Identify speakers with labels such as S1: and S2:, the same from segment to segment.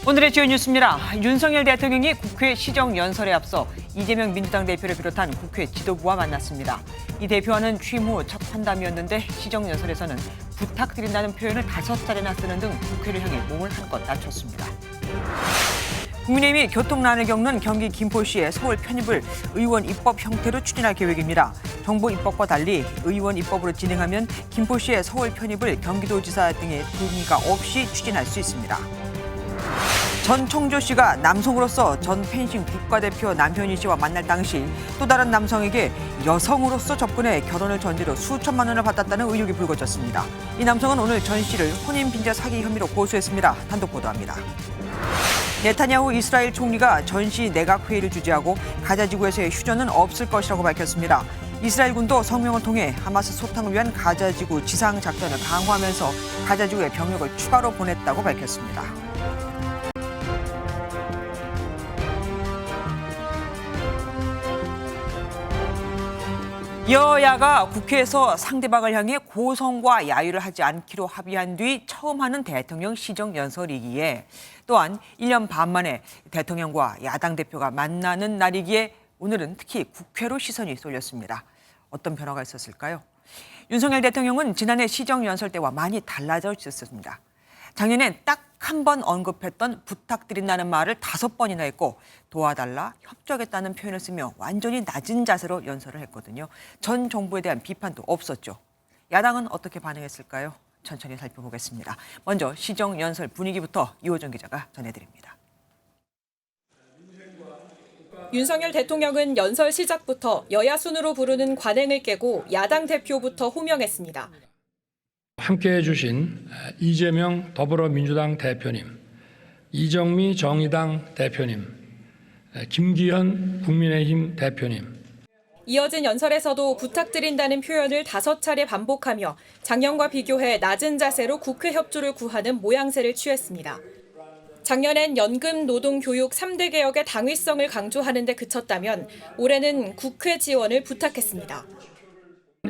S1: 오늘의 주요 뉴스입니다. 윤석열 대통령이 국회 시정연설에 앞서 이재명 민주당 대표를 비롯한 국회 지도부와 만났습니다. 이 대표와는 취임 후 첫 환담이었는데 시정연설에서는 부탁드린다는 표현을 5차례나 쓰는 등 국회를 향해 몸을 한껏 낮췄습니다. 국민의힘이 교통난을 겪는 경기 김포시의 서울 편입을 의원 입법 형태로 추진할 계획입니다. 정부 입법과 달리 의원 입법으로 진행하면 김포시의 서울 편입을 경기도지사 등의 동의가 없이 추진할 수 있습니다. 전 청조 씨가 남성으로서 전 펜싱 국가대표 남현희 씨와 만날 당시 또 다른 남성에게 여성으로서 접근해 결혼을 전제로 수천만 원을 받았다는 의혹이 불거졌습니다. 이 남성은 오늘 전 씨를 혼인 빈자 사기 혐의로 고소했습니다. 단독 보도합니다. 네타냐후 이스라엘 총리가 전 씨 내각 회의를 주재하고 가자 지구에서의 휴전은 없을 것이라고 밝혔습니다. 이스라엘군도 성명을 통해 하마스 소탕을 위한 가자 지구 지상 작전을 강화하면서 가자 지구에 병력을 추가로 보냈다고 밝혔습니다. 여야가 국회에서 상대방을 향해 고성과 야유를 하지 않기로 합의한 뒤 처음 하는 대통령 시정연설이기에 또한 1년 반 만에 대통령과 야당 대표가 만나는 날이기에 오늘은 특히 국회로 시선이 쏠렸습니다. 어떤 변화가 있었을까요? 윤석열 대통령은 지난해 시정연설 때와 많이 달라져 있었습니다. 작년엔 딱 한 번 언급했던 부탁드린다는 말을 5번이나 했고 도와달라, 협조하겠다는 표현을 쓰며 완전히 낮은 자세로 연설을 했거든요. 전 정부에 대한 비판도 없었죠. 야당은 어떻게 반응했을까요? 천천히 살펴보겠습니다. 먼저 시정연설 분위기부터 이호정 기자가 전해드립니다.
S2: 윤석열 대통령은 연설 시작부터 여야 순으로 부르는 관행을 깨고 야당 대표부터 호명했습니다.
S3: 함께해 주신 이재명 더불어민주당 대표님, 이정미 정의당 대표님, 김기현 국민의힘 대표님.
S2: 이어진 연설에서도 부탁드린다는 표현을 5차례 반복하며 작년과 비교해 낮은 자세로 국회 협조를 구하는 모양새를 취했습니다. 작년엔 연금, 노동, 교육 3대 개혁의 당위성을 강조하는 데 그쳤다면 올해는 국회 지원을 부탁했습니다.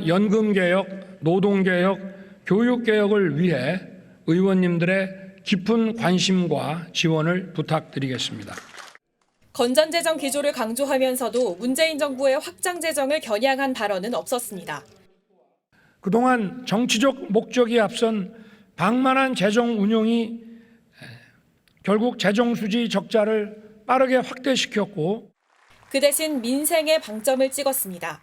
S3: 연금 개혁, 노동 개혁, 교육 개혁을 위해 의원님들의 깊은 관심과 지원을 부탁드리겠습니다.
S2: 건전재정 기조를 강조하면서도 문재인 정부의 확장 재정을 겨냥한 발언은 없었습니다.
S3: 그동안 정치적 목적이 앞선 방만한 재정 운용이 결국 재정 수지 적자를 빠르게 확대시켰고
S2: 그 대신 민생에 방점을 찍었습니다.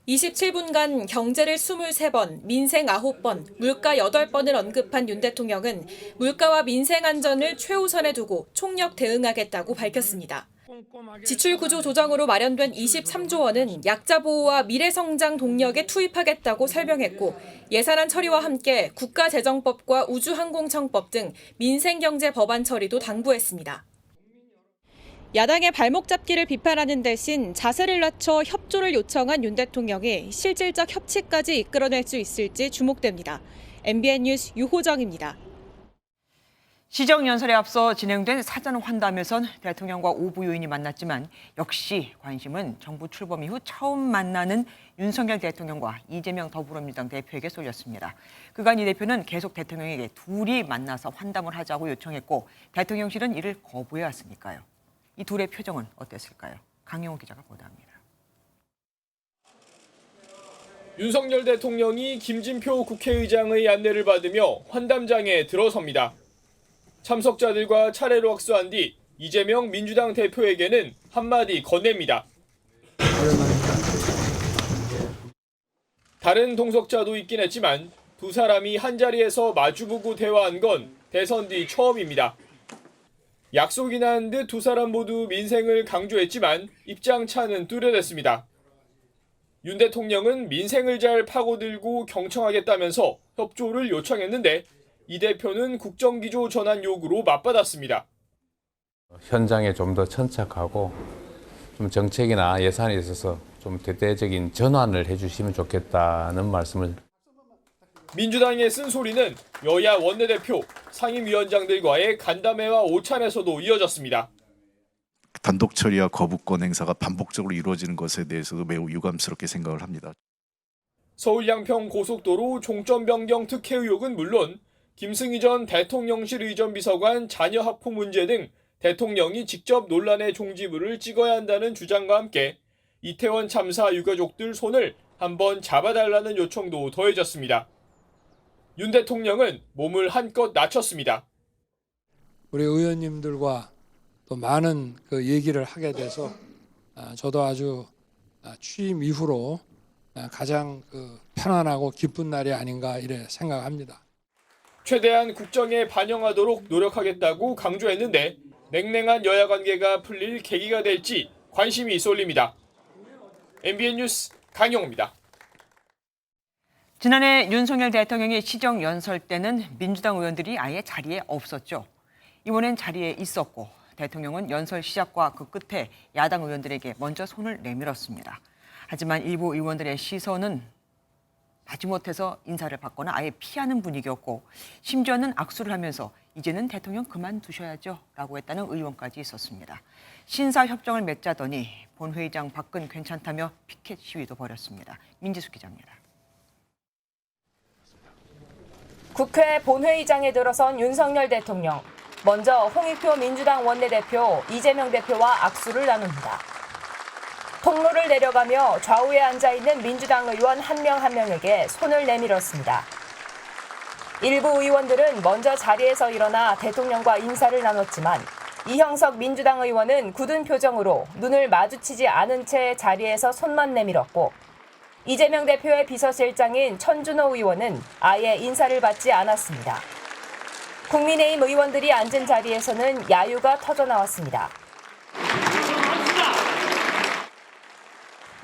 S2: 27분간 경제를 23번, 민생 9번, 물가 8번을 언급한 윤 대통령은 물가와 민생 안전을 최우선에 두고 총력 대응하겠다고 밝혔습니다. 지출 구조 조정으로 마련된 23조 원은 약자 보호와 미래 성장 동력에 투입하겠다고 설명했고 예산안 처리와 함께 국가재정법과 우주항공청법 등 민생경제 법안 처리도 당부했습니다. 야당의 발목 잡기를 비판하는 대신 자세를 낮춰 협조를 요청한 윤 대통령이 실질적 협치까지 이끌어낼 수 있을지 주목됩니다. MBN 뉴스 유호정입니다.
S1: 시정연설에 앞서 진행된 사전 환담에선 대통령과 오부 요인이 만났지만 역시 관심은 정부 출범 이후 처음 만나는 윤석열 대통령과 이재명 더불어민주당 대표에게 쏠렸습니다. 그간 이 대표는 계속 대통령에게 둘이 만나서 환담을 하자고 요청했고 대통령실은 이를 거부해왔으니까요. 이 둘의 표정은 어땠을까요? 강영호 기자가 보도합니다.
S4: 윤석열 대통령이 김진표 국회의장의 안내를 받으며 환담장에 들어섭니다. 참석자들과 차례로 악수한 뒤 이재명 민주당 대표에게는 한마디 건넵니다. 다른 동석자도 있긴 했지만 두 사람이 한자리에서 마주보고 대화한 건 대선 뒤 처음입니다. 약속이 난 듯 두 사람 모두 민생을 강조했지만 입장 차는 뚜렷했습니다. 윤 대통령은 민생을 잘 파고들고 경청하겠다면서 협조를 요청했는데 이 대표는 국정기조 전환 요구로 맞받았습니다.
S5: 현장에 좀 더 천착하고 좀 정책이나 예산에 있어서 좀 대대적인 전환을 해주시면 좋겠다는 말씀을.
S4: 민주당의 쓴소리는 여야 원내대표, 상임위원장들과의 간담회와 오찬에서도 이어졌습니다.
S6: 단독 처리와 거부권 행사가 반복적으로 이루어지는 것에 대해서도 매우 유감스럽게 생각을 합니다.
S4: 서울 양평 고속도로 종점 변경 특혜 의혹은 물론 김승희 전 대통령실 의전비서관 자녀 학폭 문제 등 대통령이 직접 논란의 종지부를 찍어야 한다는 주장과 함께 이태원 참사 유가족들 손을 한번 잡아달라는 요청도 더해졌습니다. 윤 대통령은 몸을 한껏 낮췄습니다.
S3: 우리 의원님들과 또 많은 그 얘기를 하게 돼서 저도 아주 취임 이후로 가장 편안하고 기쁜 날이 아닌가 이래 생각합니다.
S4: 최대한 국정에 반영하도록 노력하겠다고 강조했는데 냉랭한 여야 관계가 풀릴 계기가 될지 관심이 쏠립니다. MBN 뉴스 강영호입니다.
S1: 지난해 윤석열 대통령이 시정연설 때는 민주당 의원들이 아예 자리에 없었죠. 이번엔 자리에 있었고 대통령은 연설 시작과 그 끝에 야당 의원들에게 먼저 손을 내밀었습니다. 하지만 일부 의원들의 시선은 마지못해서 인사를 받거나 아예 피하는 분위기였고 심지어는 악수를 하면서 이제는 대통령 그만두셔야죠 라고 했다는 의원까지 있었습니다. 신사협정을 맺자더니 본회의장 밖은 괜찮다며 피켓 시위도 벌였습니다. 민지숙 기자입니다.
S2: 국회 본회의장에 들어선 윤석열 대통령. 먼저 홍익표 민주당 원내대표, 이재명 대표와 악수를 나눕니다. 통로를 내려가며 좌우에 앉아있는 민주당 의원 한 명 한 명에게 손을 내밀었습니다. 일부 의원들은 먼저 자리에서 일어나 대통령과 인사를 나눴지만 이형석 민주당 의원은 굳은 표정으로 눈을 마주치지 않은 채 자리에서 손만 내밀었고 이재명 대표의 비서실장인 천준호 의원은 아예 인사를 받지 않았습니다. 국민의힘 의원들이 앉은 자리에서는 야유가 터져나왔습니다.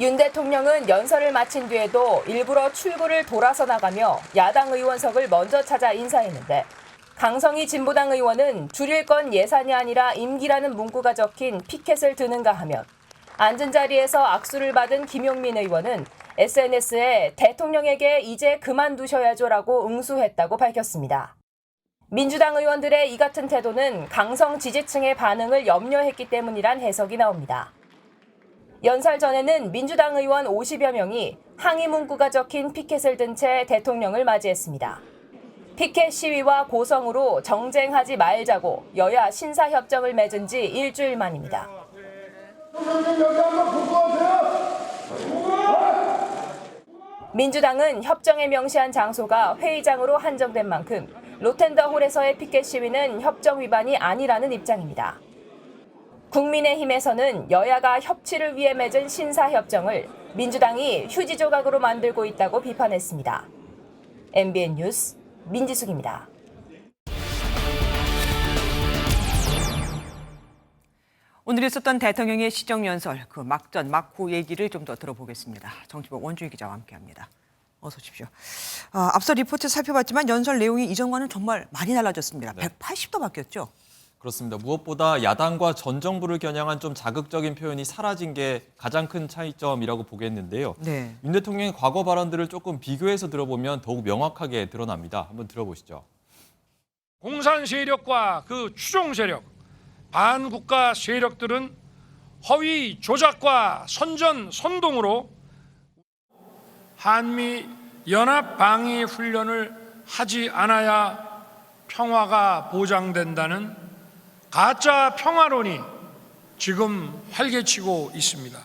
S2: 윤 대통령은 연설을 마친 뒤에도 일부러 출구를 돌아서 나가며 야당 의원석을 먼저 찾아 인사했는데 강성희 진보당 의원은 줄일 건 예산이 아니라 임기라는 문구가 적힌 피켓을 드는가 하면 앉은 자리에서 악수를 받은 김용민 의원은 SNS에 대통령에게 이제 그만두셔야죠라고 응수했다고 밝혔습니다. 민주당 의원들의 이 같은 태도는 강성 지지층의 반응을 염려했기 때문이란 해석이 나옵니다. 연설 전에는 민주당 의원 50여 명이 항의 문구가 적힌 피켓을 든 채 대통령을 맞이했습니다. 피켓 시위와 고성으로 정쟁하지 말자고 여야 신사협정을 맺은 지 일주일 만입니다. 민주당은 협정에 명시한 장소가 회의장으로 한정된 만큼 로텐더홀에서의 피켓 시위는 협정 위반이 아니라는 입장입니다. 국민의힘에서는 여야가 협치를 위해 맺은 신사협정을 민주당이 휴지 조각으로 만들고 있다고 비판했습니다. MBN 뉴스 민지숙입니다.
S1: 오늘 있었던 대통령의 시정연설, 그 막전, 막후 얘기를 좀 더 들어보겠습니다. 정치부 원주희 기자와 함께합니다. 어서 오십시오. 앞서 리포트 살펴봤지만 연설 내용이 이전과는 정말 많이 달라졌습니다. 180도 바뀌었죠?
S7: 그렇습니다. 무엇보다 야당과 전 정부를 겨냥한 좀 자극적인 표현이 사라진 게 가장 큰 차이점이라고 보겠는데요.
S1: 네.
S7: 윤 대통령의 과거 발언들을 조금 비교해서 들어보면 더욱 명확하게 드러납니다. 한번 들어보시죠.
S3: 공산 세력과 그 추종 세력, 반국가 세력들은 허위 조작과 선전 선동으로 한미 연합 방위 훈련을 하지 않아야 평화가 보장된다는 가짜 평화론이 지금 활개치고 있습니다.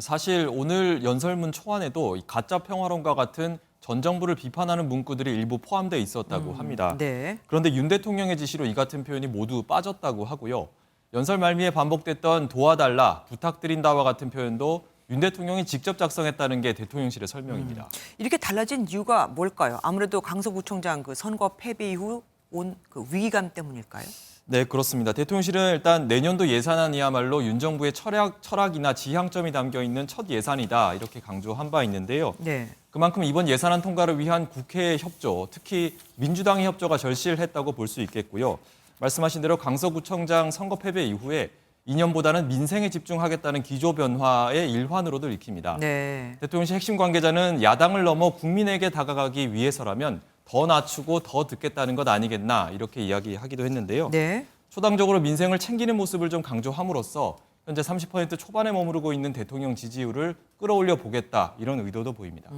S7: 사실 오늘 연설문 초안에도 이 가짜 평화론과 같은 전 정부를 비판하는 문구들이 일부 포함되어 있었다고 합니다.
S1: 네.
S7: 그런데 윤 대통령의 지시로 이 같은 표현이 모두 빠졌다고 하고요. 연설 말미에 반복됐던 도와달라, 부탁드린다와 같은 표현도 윤 대통령이 직접 작성했다는 게 대통령실의 설명입니다.
S1: 이렇게 달라진 이유가 뭘까요? 아무래도 강서구청장 그 선거 패배 이후 온 그 위기감 때문일까요?
S7: 네, 그렇습니다. 대통령실은 일단 내년도 예산안이야말로 윤 정부의 철학이나 지향점이 담겨 있는 첫 예산이다 이렇게 강조한 바 있는데요.
S1: 네.
S7: 그만큼 이번 예산안 통과를 위한 국회의 협조, 특히 민주당의 협조가 절실했다고 볼 수 있겠고요. 말씀하신 대로 강서구청장 선거 패배 이후에 이념보다는 민생에 집중하겠다는 기조 변화의 일환으로도 읽힙니다.
S1: 네.
S7: 대통령실 핵심 관계자는 야당을 넘어 국민에게 다가가기 위해서라면 더 낮추고 더 듣겠다는 것 아니겠나 이렇게 이야기하기도 했는데요.
S1: 네.
S7: 초당적으로 민생을 챙기는 모습을 좀 강조함으로써 현재 30% 초반에 머무르고 있는 대통령 지지율을 끌어올려 보겠다 이런 의도도 보입니다.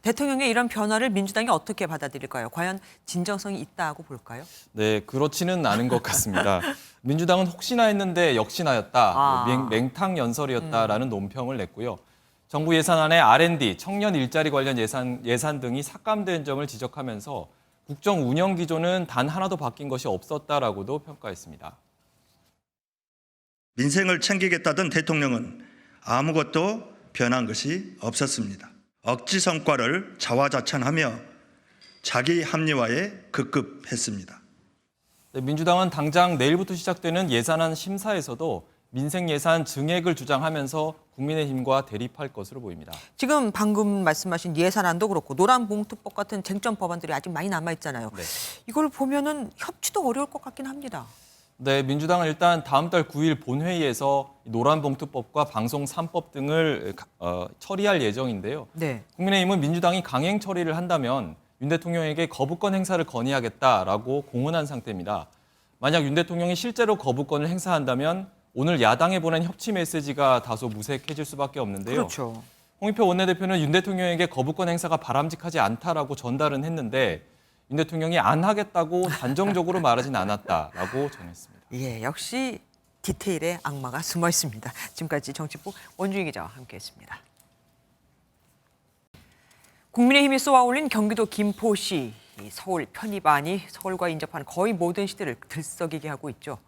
S1: 대통령의 이런 변화를 민주당이 어떻게 받아들일까요? 과연 진정성이 있다고 볼까요?
S7: 네, 그렇지는 않은 것 같습니다. 민주당은 혹시나 했는데 역시나였다, 맹탕 연설이었다라는 논평을 냈고요. 정부 예산안에 R&D, 청년 일자리 관련 예산 등이 삭감된 점을 지적하면서 국정 운영 기조는 단 하나도 바뀐 것이 없었다라고도 평가했습니다.
S8: 민생을 챙기겠다던 대통령은 아무것도 변한 것이 없었습니다. 억지 성과를 자화자찬하며 자기 합리화에 급급했습니다.
S7: 네, 민주당은 당장 내일부터 시작되는 예산안 심사에서도 민생 예산 증액을 주장하면서 국민의힘과 대립할 것으로 보입니다.
S1: 지금 방금 말씀하신 예산안도 그렇고 노란봉투법 같은 쟁점 법안들이 아직 많이 남아있잖아요.
S7: 네.
S1: 이걸 보면은 협치도 어려울 것 같긴 합니다.
S7: 네, 민주당은 일단 다음 달 9일 본회의에서 노란봉투법과 방송 3법 등을 처리할 예정인데요.
S1: 네.
S7: 국민의힘은 민주당이 강행 처리를 한다면 윤 대통령에게 거부권 행사를 건의하겠다라고 공언한 상태입니다. 만약 윤 대통령이 실제로 거부권을 행사한다면 오늘 야당에 보낸 협치 메시지가 다소 무색해질 수밖에 없는데요.
S1: 그렇죠.
S7: 홍익표 원내대표는 윤 대통령에게 거부권 행사가 바람직하지 않다라고 전달은 했는데 윤 대통령이 안 하겠다고 단정적으로 말하진 않았다라고 전했습니다.
S1: 예, 역시 디테일에 악마가 숨어 있습니다. 지금까지 정치부 원주희 기자와 함께했습니다. 국민의힘이 쏘아올린 경기도 김포시, 서울 편입안이 서울과 인접한 거의 모든 시대를 들썩이게 하고 있죠.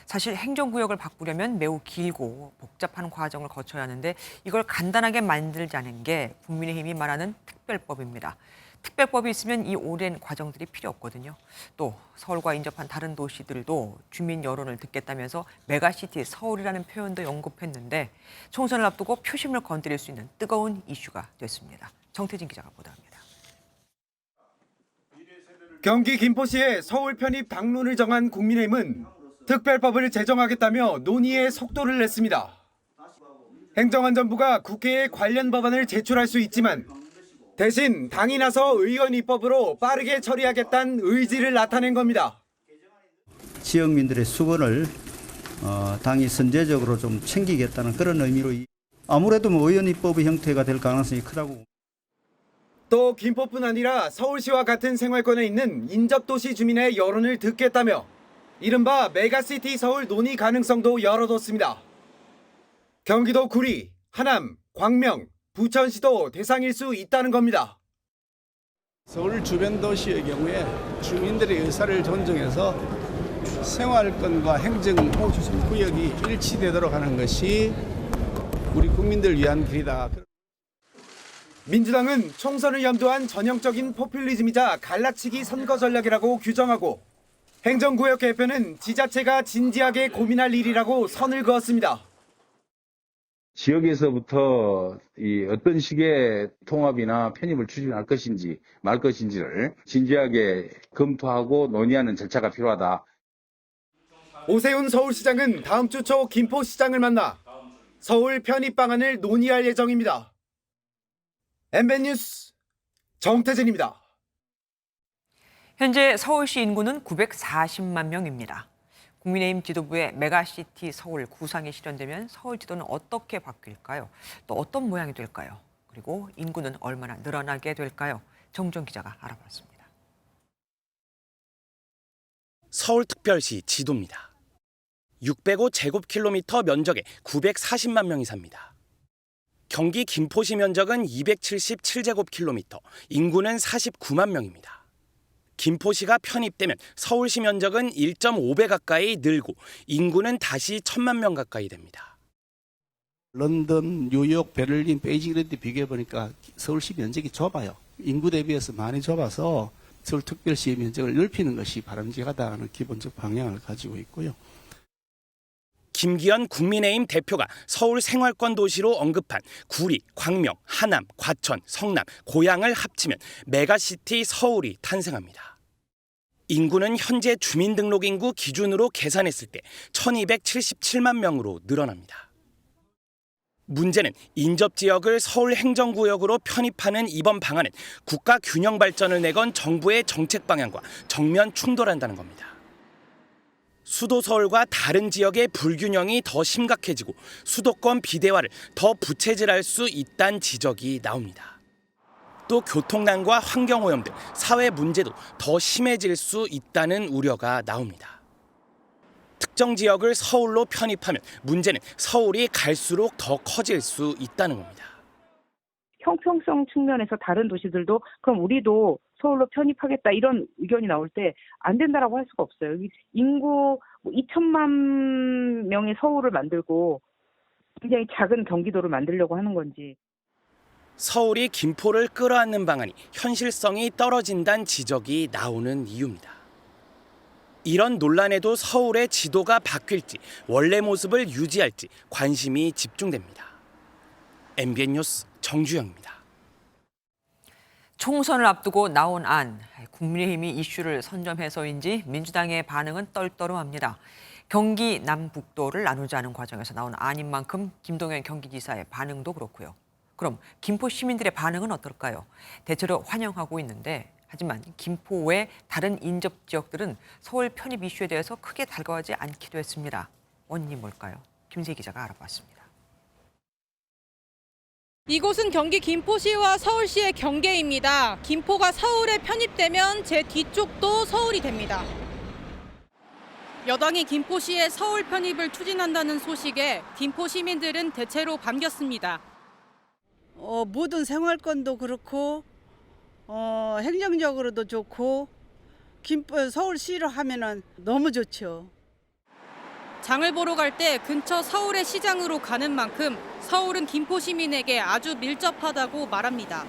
S1: 사실 행정구역을 바꾸려면 매우 길고 복잡한 과정을 거쳐야 하는데 이걸 간단하게 만들자는 게 국민의힘이 말하는 특별법입니다. 특별법이 있으면 이 오랜 과정들이 필요 없거든요. 또 서울과 인접한 다른 도시들도 주민 여론을 듣겠다면서 메가시티 서울이라는 표현도 언급했는데 총선을 앞두고 표심을 건드릴 수 있는 뜨거운 이슈가 됐습니다. 정태진 기자가 보도합니다.
S9: 경기 김포시의 서울 편입 당론을 정한 국민의힘은 특별법을 제정하겠다며 논의에 속도를 냈습니다. 행정안전부가 국회에 관련 법안을 제출할 수 있지만 대신 당이 나서 의원 입법으로 빠르게 처리하겠다는 의지를 나타낸 겁니다.
S10: 지역민들의 수건을 당이 선제적으로 좀 챙기겠다는 그런 의미로 아무래도 의원 입법의 형태가 될 가능성이 크다고.
S9: 또 김포뿐 아니라 서울시와 같은 생활권에 있는 인접도시 주민의 여론을 듣겠다며 이른바 메가시티 서울 논의 가능성도 열어뒀습니다. 경기도 구리, 하남, 광명, 부천시도 대상일 수 있다는 겁니다.
S11: 서울 주변 도시의 경우에 주민들의 의사를 존중해서 생활권과 행정구역이 일치되도록 하는 것이 우리 국민들 위한 길이다.
S9: 민주당은 총선을 염두한 전형적인 포퓰리즘이자 갈라치기 선거 전략이라고 규정하고 행정구역 개편은 지자체가 진지하게 고민할 일이라고 선을 그었습니다.
S12: 지역에서부터 어떤 식의 통합이나 편입을 추진할 것인지 말 것인지를 진지하게 검토하고 논의하는 절차가 필요하다.
S9: 오세훈 서울시장은 다음 주 초 김포시장을 만나 서울 편입 방안을 논의할 예정입니다. MBN 뉴스 정태진입니다.
S1: 현재 서울시 인구는 940만 명입니다. 국민의힘 지도부의 메가시티 서울 구상이 실현되면 서울 지도는 어떻게 바뀔까요? 또 어떤 모양이 될까요? 그리고 인구는 얼마나 늘어나게 될까요? 정종 기자가 알아봤습니다.
S13: 서울특별시 지도입니다. 605제곱킬로미터 면적에 940만 명이 삽니다. 경기 김포시 면적은 277제곱킬로미터, 인구는 49만 명입니다. 김포시가 편입되면 서울시 면적은 1.5배 가까이 늘고 인구는 다시 1,000만 명 가까이 됩니다.
S11: 런던, 뉴욕, 베를린, 베이징 이런 데 비교해보니까 서울시 면적이 좁아요. 인구 대비해서 많이 좁아서 서울특별시의 면적을 넓히는 것이 바람직하다는 기본적 방향을 가지고 있고요.
S13: 김기현 국민의힘 대표가 서울 생활권 도시로 언급한 구리, 광명, 하남, 과천, 성남, 고양을 합치면 메가시티 서울이 탄생합니다. 인구는 현재 주민등록인구 기준으로 계산했을 때 1277만 명으로 늘어납니다. 문제는 인접지역을 서울 행정구역으로 편입하는 이번 방안은 국가 균형 발전을 내건 정부의 정책 방향과 정면 충돌한다는 겁니다. 수도 서울과 다른 지역의 불균형이 더 심각해지고 수도권 비대화를 더 부채질할 수 있다는 지적이 나옵니다. 또 교통난과 환경오염 등 사회 문제도 더 심해질 수 있다는 우려가 나옵니다. 특정 지역을 서울로 편입하면 문제는 서울이 갈수록 더 커질 수 있다는 겁니다.
S14: 형평성 측면에서 다른 도시들도 그럼 우리도 서울로 편입하겠다 이런 의견이 나올 때 안 된다라고 할 수가 없어요. 인구 2천만 명의 서울을 만들고 굉장히 작은 경기도를 만들려고 하는 건지.
S13: 서울이 김포를 끌어안는 방안이 현실성이 떨어진다는 지적이 나오는 이유입니다. 이런 논란에도 서울의 지도가 바뀔지 원래 모습을 유지할지 관심이 집중됩니다. MBN 뉴스 정주영입니다.
S1: 총선을 앞두고 나온 안, 국민의힘이 이슈를 선점해서인지 민주당의 반응은 떨떠름합니다. 경기 남북도를 나누자는 과정에서 나온 안인 만큼 김동연 경기지사의 반응도 그렇고요. 그럼 김포 시민들의 반응은 어떨까요? 대체로 환영하고 있는데 하지만 김포 외 다른 인접 지역들은 서울 편입 이슈에 대해서 크게 달가워하지 않기도 했습니다. 원인이 뭘까요? 김세 기자가 알아봤습니다.
S15: 이곳은 경기 김포시와 서울시의 경계입니다. 김포가 서울에 편입되면 제 뒤쪽도 서울이 됩니다. 여당이 김포시의 서울 편입을 추진한다는 소식에 김포 시민들은 대체로 반겼습니다.
S16: 모든 생활권도 그렇고 행정적으로도 좋고 서울시로 하면은 너무 좋죠.
S15: 장을 보러 갈 때 근처 서울의 시장으로 가는 만큼 서울은 김포 시민에게 아주 밀접하다고 말합니다.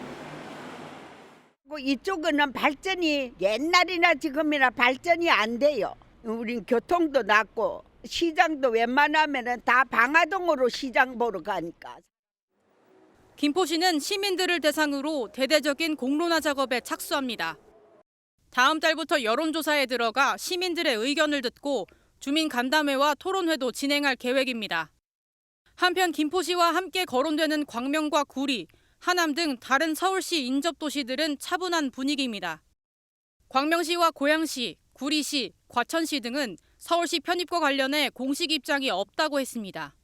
S17: 이쪽은 발전이 옛날이나 지금이나 발전이 안 돼요. 우린 교통도 낮고 시장도 웬만하면 다 방화동으로 시장 보러 가니까.
S15: 김포시는 시민들을 대상으로 대대적인 공론화 작업에 착수합니다. 다음 달부터 여론조사에 들어가 시민들의 의견을 듣고 주민 간담회와 토론회도 진행할 계획입니다. 한편 김포시와 함께 거론되는 광명과 구리, 하남 등 다른 서울시 인접 도시들은 차분한 분위기입니다. 광명시와 고양시, 구리시, 과천시 등은 서울시 편입과 관련해 공식 입장이 없다고 했습니다.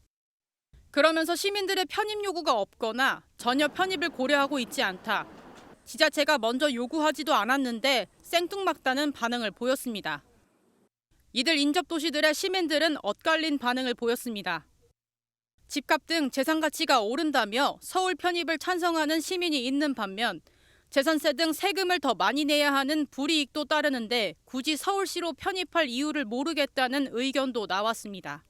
S15: 그러면서 시민들의 편입 요구가 없거나 전혀 편입을 고려하고 있지 않다. 지자체가 먼저 요구하지도 않았는데 생뚱맞다는 반응을 보였습니다. 이들 인접 도시들의 시민들은 엇갈린 반응을 보였습니다. 집값 등 재산 가치가 오른다며 서울 편입을 찬성하는 시민이 있는 반면 재산세 등 세금을 더 많이 내야 하는 불이익도 따르는데 굳이 서울시로 편입할 이유를 모르겠다는 의견도 나왔습니다.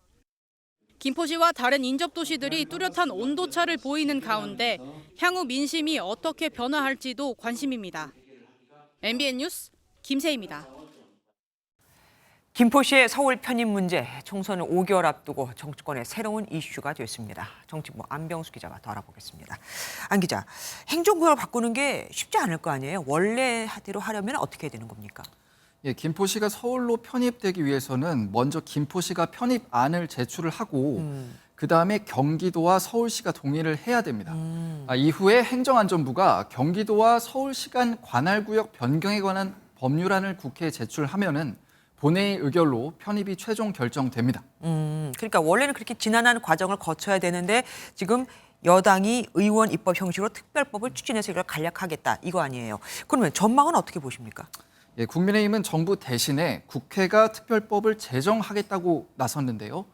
S15: 김포시와 다른 인접 도시들이 뚜렷한 온도차를 보이는 가운데 향후 민심이 어떻게 변화할지도 관심입니다. MBN 뉴스 김세희입니다.
S1: 김포시의 서울 편입 문제, 총선을 5개월 앞두고 정치권의 새로운 이슈가 됐습니다. 정치부 안병수 기자가 더 알아보겠습니다. 안 기자, 행정구역을 바꾸는 게 쉽지 않을 거 아니에요? 원래대로 하려면 어떻게 해야 되는 겁니까?
S18: 예, 김포시가 서울로 편입되기 위해서는 먼저 김포시가 편입안을 제출을 하고 그다음에 경기도와 서울시가 동의를 해야 됩니다. 이후에 행정안전부가 경기도와 서울시 간 관할구역 변경에 관한 법률안을 국회에 제출하면은 본회의 의결로 편입이 최종 결정됩니다.
S1: 그러니까 원래는 그렇게 지난한 과정을 거쳐야 되는데 지금 여당이 의원 입법 형식으로 특별법을 추진해서 이걸 간략하겠다 이거 아니에요. 그러면 전망은 어떻게 보십니까?
S18: 예, 국민의힘은 정부 대신에 국회가 특별법을 제정하겠다고 나섰는데요.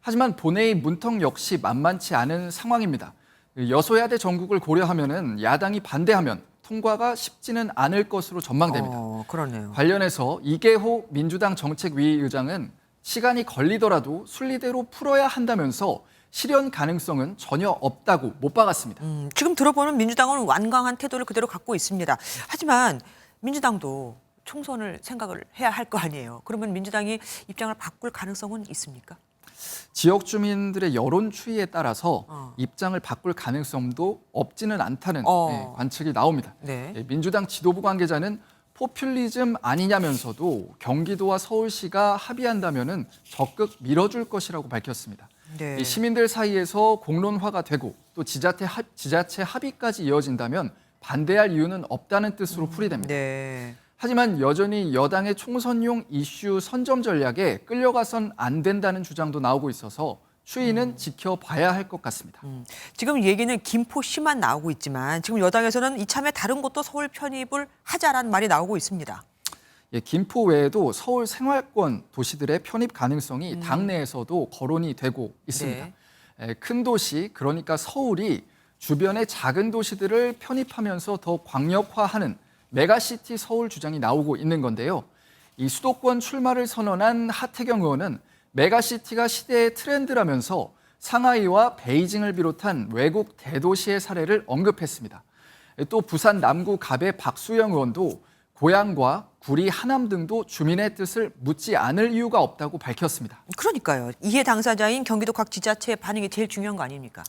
S18: 하지만 본회의 문턱 역시 만만치 않은 상황입니다. 여소야대 전국을 고려하면은 야당이 반대하면 통과가 쉽지는 않을 것으로 전망됩니다.
S1: 그러네요.
S18: 관련해서 이계호 민주당 정책위 의장은 시간이 걸리더라도 순리대로 풀어야 한다면서 실현 가능성은 전혀 없다고 못 박았습니다.
S1: 지금 들어보면 민주당은 완강한 태도를 그대로 갖고 있습니다. 하지만 민주당도 총선을 생각을 해야 할 거 아니에요. 그러면 민주당이 입장을 바꿀 가능성은 있습니까?
S18: 지역 주민들의 여론 추이에 따라서 입장을 바꿀 가능성도 없지는 않다는 관측이 나옵니다.
S1: 네.
S18: 민주당 지도부 관계자는 포퓰리즘 아니냐면서도 경기도와 서울시가 합의한다면은 적극 밀어줄 것이라고 밝혔습니다.
S1: 네.
S18: 시민들 사이에서 공론화가 되고 또 지자체 합의까지 이어진다면 반대할 이유는 없다는 뜻으로 풀이됩니다.
S1: 네.
S18: 하지만 여전히 여당의 총선용 이슈 선점 전략에 끌려가선 안 된다는 주장도 나오고 있어서 추이는 지켜봐야 할 것 같습니다.
S1: 지금 얘기는 김포시만 나오고 있지만 지금 여당에서는 이참에 다른 곳도 서울 편입을 하자라는 말이 나오고 있습니다.
S18: 예, 김포 외에도 서울 생활권 도시들의 편입 가능성이 당내에서도 거론이 되고 있습니다.
S1: 네.
S18: 큰 도시, 그러니까 서울이 주변의 작은 도시들을 편입하면서 더 광역화하는 메가시티 서울 주장이 나오고 있는 건데요. 이 수도권 출마를 선언한 하태경 의원은 메가시티가 시대의 트렌드라면서 상하이와 베이징을 비롯한 외국 대도시의 사례를 언급했습니다. 또 부산 남구 갑의 박수영 의원도 고양과 구리, 하남 등도 주민의 뜻을 묻지 않을 이유가 없다고 밝혔습니다.
S1: 그러니까요. 이해 당사자인 경기도 각 지자체의 반응이 제일 중요한 거 아닙니까?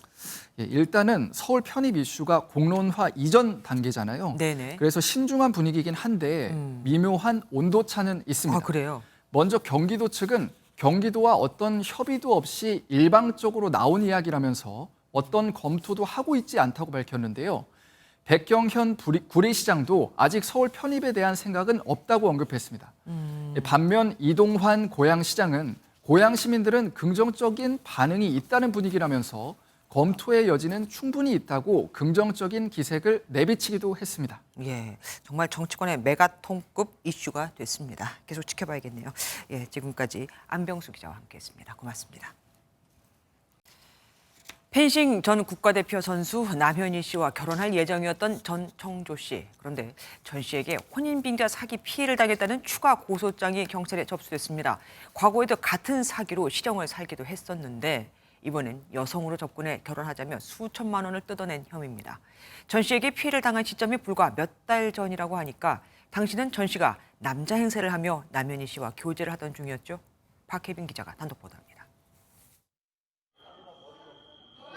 S18: 예, 일단은 서울 편입 이슈가 공론화 이전 단계잖아요.
S1: 네네.
S18: 그래서 신중한 분위기긴 한데 미묘한 온도차는 있습니다.
S1: 아, 그래요?
S18: 먼저 경기도 측은 경기도와 어떤 협의도 없이 일방적으로 나온 이야기라면서 어떤 검토도 하고 있지 않다고 밝혔는데요. 백경현 구리시장도 아직 서울 편입에 대한 생각은 없다고 언급했습니다. 반면 이동환 고양시장은 고양 시민들은 긍정적인 반응이 있다는 분위기라면서 검토의 여지는 충분히 있다고 긍정적인 기색을 내비치기도 했습니다.
S1: 예, 정말 정치권의 메가톤급 이슈가 됐습니다. 계속 지켜봐야겠네요. 예, 지금까지 안병수 기자와 함께했습니다. 고맙습니다. 펜싱 전 국가대표 선수 남현희 씨와 결혼할 예정이었던 전청조 씨. 그런데 전 씨에게 혼인빙자 사기 피해를 당했다는 추가 고소장이 경찰에 접수됐습니다. 과거에도 같은 사기로 시정을 살기도 했었는데 이번엔 여성으로 접근해 결혼하자며 수천만 원을 뜯어낸 혐의입니다. 전 씨에게 피해를 당한 시점이 불과 몇 달 전이라고 하니까 당시는 전 씨가 남자 행세를 하며 남현희 씨와 교제를 하던 중이었죠. 박혜빈 기자가 단독 보도합니다.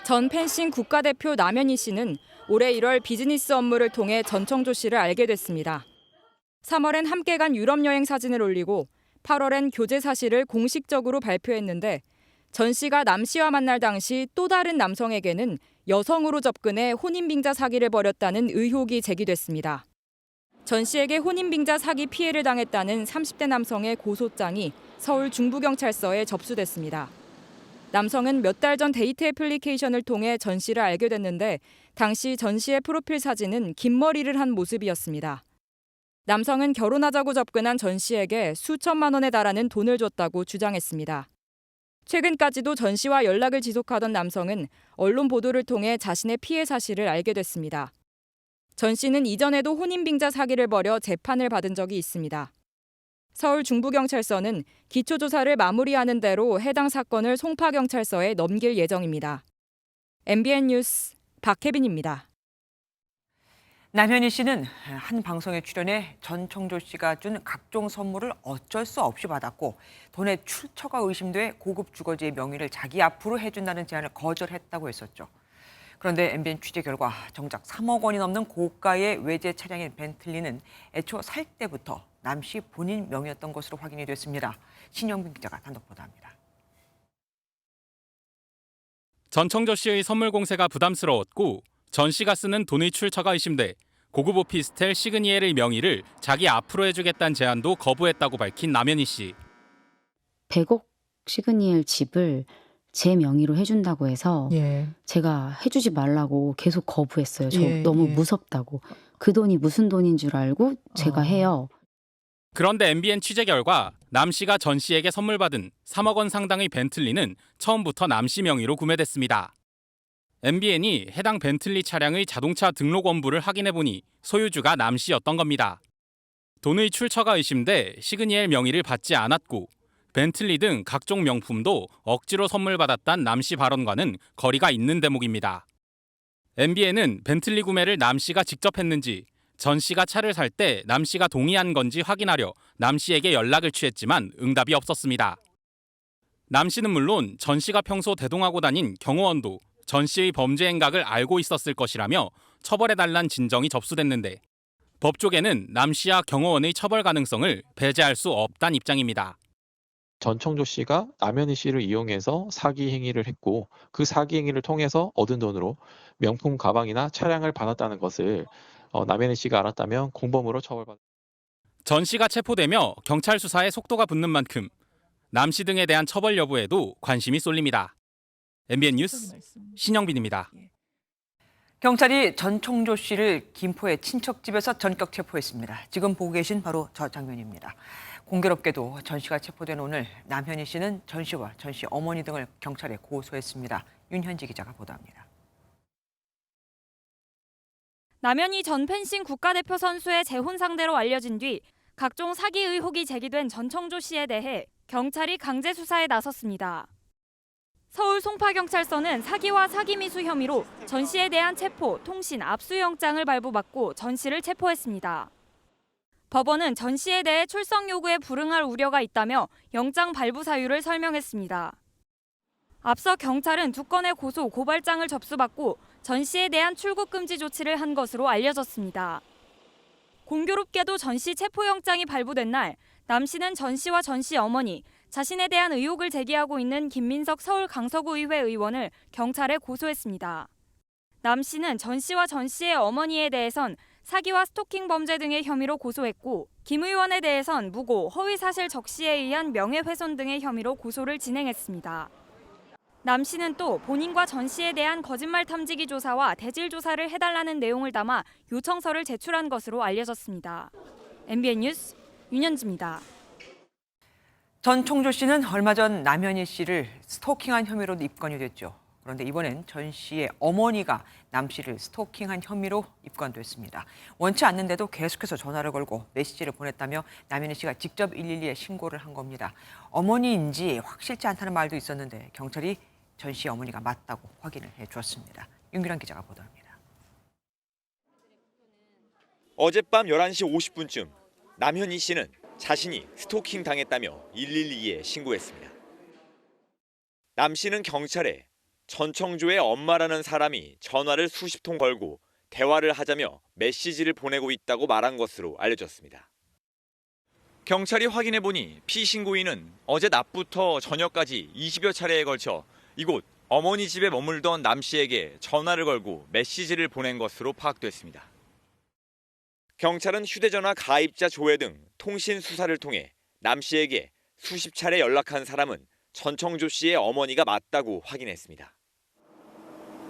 S19: 전 펜싱 국가대표 남현희 씨는 올해 1월 비즈니스 업무를 통해 전청조 씨를 알게 됐습니다. 3월엔 함께 간 유럽 여행 사진을 올리고 8월엔 교제 사실을 공식적으로 발표했는데 전 씨가 남 씨와 만날 당시 또 다른 남성에게는 여성으로 접근해 혼인빙자 사기를 벌였다는 의혹이 제기됐습니다. 전 씨에게 혼인빙자 사기 피해를 당했다는 30대 남성의 고소장이 서울 중부경찰서에 접수됐습니다. 남성은 몇 달 전 데이트 애플리케이션을 통해 전 씨를 알게 됐는데 당시 전 씨의 프로필 사진은 긴 머리를 한 모습이었습니다. 남성은 결혼하자고 접근한 전 씨에게 수천만 원에 달하는 돈을 줬다고 주장했습니다. 최근까지도 전 씨와 연락을 지속하던 남성은 언론 보도를 통해 자신의 피해 사실을 알게 됐습니다. 전 씨는 이전에도 혼인빙자 사기를 벌여 재판을 받은 적이 있습니다. 서울 중부경찰서는 기초조사를 마무리하는 대로 해당 사건을 송파경찰서에 넘길 예정입니다. MBN 뉴스 박혜빈입니다.
S1: 남현희 씨는 한 방송에 출연해 전청조 씨가 준 각종 선물을 어쩔 수 없이 받았고 돈의 출처가 의심돼 고급 주거지의 명의를 자기 앞으로 해준다는 제안을 거절했다고 했었죠. 그런데 MBN 취재 결과 정작 3억 원이 넘는 고가의 외제 차량인 벤틀리는 애초 살 때부터 남 씨 본인 명의였던 것으로 확인이 됐습니다. 신영빈 기자가 단독 보도합니다.
S20: 전청조 씨의 선물 공세가 부담스러웠고 전 씨가 쓰는 돈의 출처가 의심돼 고급 오피스텔 시그니엘의 명의를 자기 앞으로 해주겠다는 제안도 거부했다고 밝힌 남현희 씨.
S21: 100억 시그니엘 집을 제 명의로 해준다고 해서 제가 해주지 말라고 계속 거부했어요. 저 너무 무섭다고. 그 돈이 무슨 돈인 줄 알고 제가 해요.
S20: 그런데 MBN 취재 결과 남 씨가 전 씨에게 선물 받은 3억 원 상당의 벤틀리는 처음부터 남 씨 명의로 구매됐습니다. MBN이 해당 벤틀리 차량의 자동차 등록 원부를 확인해보니 소유주가 남 씨였던 겁니다. 돈의 출처가 의심돼 시그니엘 명의를 받지 않았고 벤틀리 등 각종 명품도 억지로 선물 받았다는 남 씨 발언과는 거리가 있는 대목입니다. MBN은 벤틀리 구매를 남 씨가 직접 했는지 전 씨가 차를 살 때 남 씨가 동의한 건지 확인하려 남 씨에게 연락을 취했지만 응답이 없었습니다. 남 씨는 물론 전 씨가 평소 대동하고 다닌 경호원도 전 씨의 범죄 행각을 알고 있었을 것이라며 처벌해달란 진정이 접수됐는데 법조계는 남 씨와 경호원의 처벌 가능성을 배제할 수 없다는 입장입니다.
S22: 전청조 씨가 남현희 씨를 이용해서 사기 행위를 했고 그 사기 행위를 통해서 얻은 돈으로 명품 가방이나 차량을 받았다는 것을 남현희 씨가 알았다면 공범으로 처벌받습니다.
S20: 전 씨가 체포되며 경찰 수사에 속도가 붙는 만큼 남 씨 등에 대한 처벌 여부에도 관심이 쏠립니다. MBN 뉴스 신영빈입니다.
S1: 경찰이 전총조 씨를 김포의 친척집에서 전격 체포했습니다. 지금 보고 계신 바로 저 장면입니다. 공교롭게도 전 씨가 체포된 오늘 남현희 씨는 전 씨와 전 씨 어머니 등을 경찰에 고소했습니다. 윤현지 기자가 보도합니다.
S5: 남현희 전 펜싱 국가대표 선수의 재혼 상대로 알려진 뒤 각종 사기 의혹이 제기된 전총조 씨에 대해 경찰이 강제 수사에 나섰습니다. 서울 송파경찰서는 사기와 사기미수 혐의로 전 씨에 대한 체포, 통신, 압수영장을 발부받고 전 씨를 체포했습니다. 법원은 전 씨에 대해 출석 요구에 불응할 우려가 있다며 영장 발부 사유를 설명했습니다. 앞서 경찰은 2건의 고소, 고발장을 접수받고 전 씨에 대한 출국 금지 조치를 한 것으로 알려졌습니다. 공교롭게도 전 씨 체포영장이 발부된 날, 남 씨는 전 씨와 전 씨 어머니, 자신에 대한 의혹을 제기하고 있는 김민석 서울 강서구의회 의원을 경찰에 고소했습니다. 남 씨는 전 씨와 전 씨의 어머니에 대해선 사기와 스토킹 범죄 등의 혐의로 고소했고, 김 의원에 대해선 무고, 허위사실 적시에 의한 명예훼손 등의 혐의로 고소를 진행했습니다. 남 씨는 또 본인과 전 씨에 대한 거짓말 탐지기 조사와 대질 조사를 해달라는 내용을 담아 요청서를 제출한 것으로 알려졌습니다. MBN 뉴스 윤현지입니다.
S1: 전 총조 씨는 얼마 전 남현희 씨를 스토킹한 혐의로 입건이 됐죠. 그런데 이번엔 전 씨의 어머니가 남 씨를 스토킹한 혐의로 입건됐습니다. 원치 않는데도 계속해서 전화를 걸고 메시지를 보냈다며 남현희 씨가 직접 112에 신고를 한 겁니다. 어머니인지 확실치 않다는 말도 있었는데 경찰이 전 씨의 어머니가 맞다고 확인을 해주었습니다. 윤규란 기자가 보도합니다.
S6: 어젯밤 11시 50분쯤 남현희 씨는 자신이 스토킹 당했다며 112에 신고했습니다. 남 씨는 경찰에 전청조의 엄마라는 사람이 전화를 수십 통 걸고 대화를 하자며 메시지를 보내고 있다고 말한 것으로 알려졌습니다. 경찰이 확인해보니 피신고인은 어제 낮부터 저녁까지 20여 차례에 걸쳐 이곳 어머니 집에 머물던 남 씨에게 전화를 걸고 메시지를 보낸 것으로 파악됐습니다. 경찰은 휴대전화 가입자 조회 등 통신 수사를 통해 남 씨에게 수십 차례 연락한 사람은 전청조 씨의 어머니가 맞다고 확인했습니다.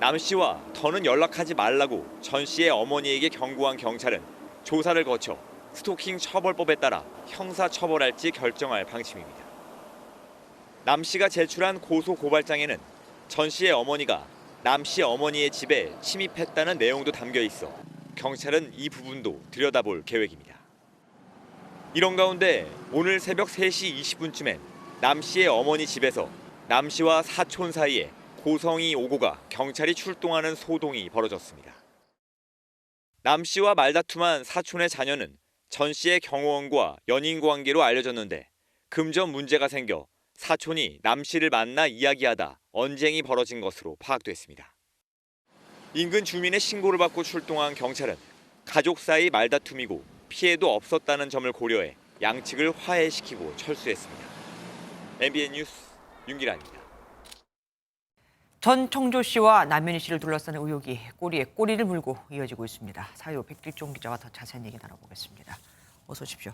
S6: 남 씨와 더는 연락하지 말라고 전 씨의 어머니에게 경고한 경찰은 조사를 거쳐 스토킹 처벌법에 따라 형사 처벌할지 결정할 방침입니다. 남 씨가 제출한 고소 고발장에는 전 씨의 어머니가 남 씨 어머니의 집에 침입했다는 내용도 담겨 있어 경찰은 이 부분도 들여다볼 계획입니다. 이런 가운데 오늘 새벽 3시 20분쯤엔 남 씨의 어머니 집에서 남 씨와 사촌 사이에 고성이 오고 가 경찰이 출동하는 소동이 벌어졌습니다. 남 씨와 말다툼한 사촌의 자녀는 전 씨의 경호원과 연인 관계로 알려졌는데 금전 문제가 생겨 사촌이 남 씨를 만나 이야기하다 언쟁이 벌어진 것으로 파악됐습니다. 인근 주민의 신고를 받고 출동한 경찰은 가족 사이 말다툼이고 피해도 없었다는 점을 고려해 양측을 화해시키고 철수했습니다. MBN 뉴스 윤기란입니다.
S1: 전 총조 씨와 남현희 씨를 둘러싸는 의혹이 꼬리에 꼬리를 물고 이어지고 있습니다. 사유 백길종 기자와 더 자세한 얘기 나눠보겠습니다. 어서 오십시오.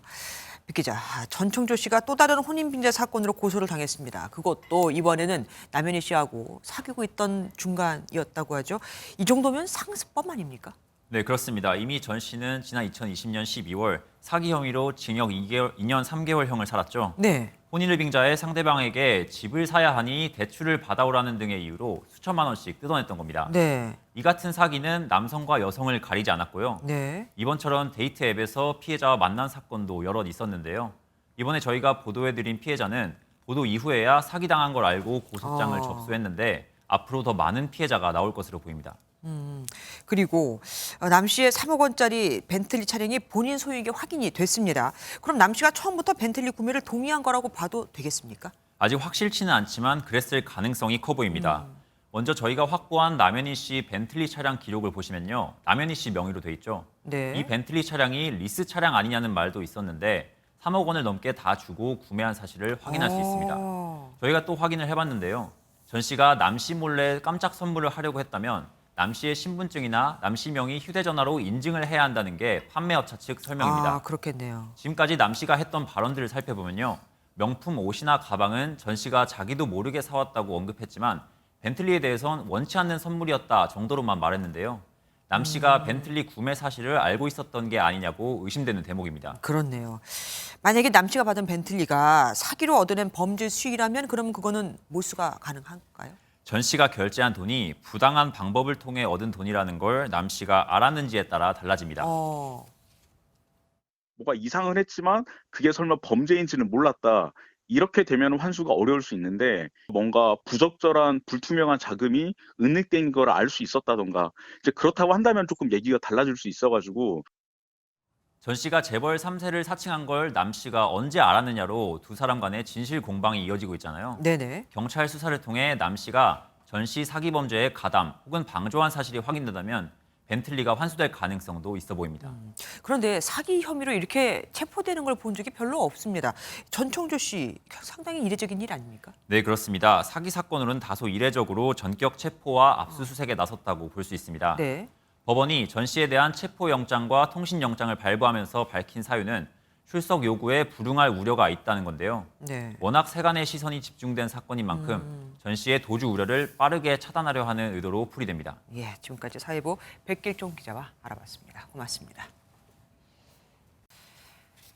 S1: 백 기자, 전 총조 씨가 또 다른 혼인빙자 사건으로 고소를 당했습니다. 그것도 이번에는 남현희 씨하고 사귀고 있던 중간이었다고 하죠. 이 정도면 상습범 아닙니까?
S23: 네, 그렇습니다. 이미 전 씨는 지난 2020년 12월 사기 혐의로 징역 2년 3개월형을 살았죠.
S1: 네.
S23: 혼인을 빙자해 상대방에게 집을 사야 하니 대출을 받아오라는 등의 이유로 수천만 원씩 뜯어냈던 겁니다.
S1: 네.
S23: 이 같은 사기는 남성과 여성을 가리지 않았고요.
S1: 네.
S23: 이번처럼 데이트 앱에서 피해자와 만난 사건도 여럿 있었는데요. 이번에 저희가 보도해드린 피해자는 보도 이후에야 사기당한 걸 알고 고소장을 접수했는데 앞으로 더 많은 피해자가 나올 것으로 보입니다.
S1: 그리고 남 씨의 3억 원짜리 벤틀리 차량이 본인 소유인 게 확인이 됐습니다. 그럼 남 씨가 처음부터 벤틀리 구매를 동의한 거라고 봐도 되겠습니까?
S23: 아직 확실치는 않지만 그랬을 가능성이 커 보입니다. 먼저 저희가 확보한 남현희 씨 벤틀리 차량 기록을 보시면요. 남현희 씨 명의로 돼 있죠.
S1: 네.
S23: 이 벤틀리 차량이 리스 차량 아니냐는 말도 있었는데 3억 원을 넘게 다 주고 구매한 사실을 확인할 수 있습니다. 저희가 또 확인을 해봤는데요. 전 씨가 남 씨 몰래 깜짝 선물을 하려고 했다면 남 씨의 신분증이나 남 씨 명의 휴대전화로 인증을 해야 한다는 게 판매업체 측 설명입니다.
S1: 그렇겠네요.
S23: 지금까지 남 씨가 했던 발언들을 살펴보면요. 명품 옷이나 가방은 전 씨가 자기도 모르게 사왔다고 언급했지만 벤틀리에 대해선 원치 않는 선물이었다 정도로만 말했는데요. 남 씨가 벤틀리 구매 사실을 알고 있었던 게 아니냐고 의심되는 대목입니다.
S1: 그렇네요. 만약에 남 씨가 받은 벤틀리가 사기로 얻어낸 범죄 수익이라면 그러면 그거는 몰수가 가능한가요?
S23: 전 씨가 결제한 돈이 부당한 방법을 통해 얻은 돈이라는 걸 남 씨가 알았는지에 따라 달라집니다.
S2: 뭐가 이상을 했지만 그게 설마 범죄인지는 몰랐다. 이렇게 되면 환수가 어려울 수 있는데 뭔가 부적절한 불투명한 자금이 은닉된 걸 알 수 있었다던가 이제 그렇다고 한다면 조금 얘기가 달라질 수 있어가지고
S23: 전 씨가 재벌 3세를 사칭한 걸 남 씨가 언제 알았느냐로 두 사람 간의 진실 공방이 이어지고 있잖아요.
S1: 네네.
S23: 경찰 수사를 통해 남 씨가 전 씨 사기 범죄에 가담 혹은 방조한 사실이 확인된다면 벤틀리가 환수될 가능성도 있어 보입니다.
S1: 그런데 사기 혐의로 이렇게 체포되는 걸 본 적이 별로 없습니다. 전청조 씨 상당히 이례적인 일 아닙니까?
S23: 네, 그렇습니다. 사기 사건으로는 다소 이례적으로 전격 체포와 압수수색에 나섰다고 볼 수 있습니다.
S1: 네.
S23: 법원이 전 씨에 대한 체포영장과 통신영장을 발부하면서 밝힌 사유는 출석 요구에 불응할 우려가 있다는 건데요.
S1: 네.
S23: 워낙 세간의 시선이 집중된 사건인 만큼 전 씨의 도주 우려를 빠르게 차단하려 하는 의도로 풀이됩니다.
S1: 예, 지금까지 사회부 백길종 기자와 알아봤습니다. 고맙습니다.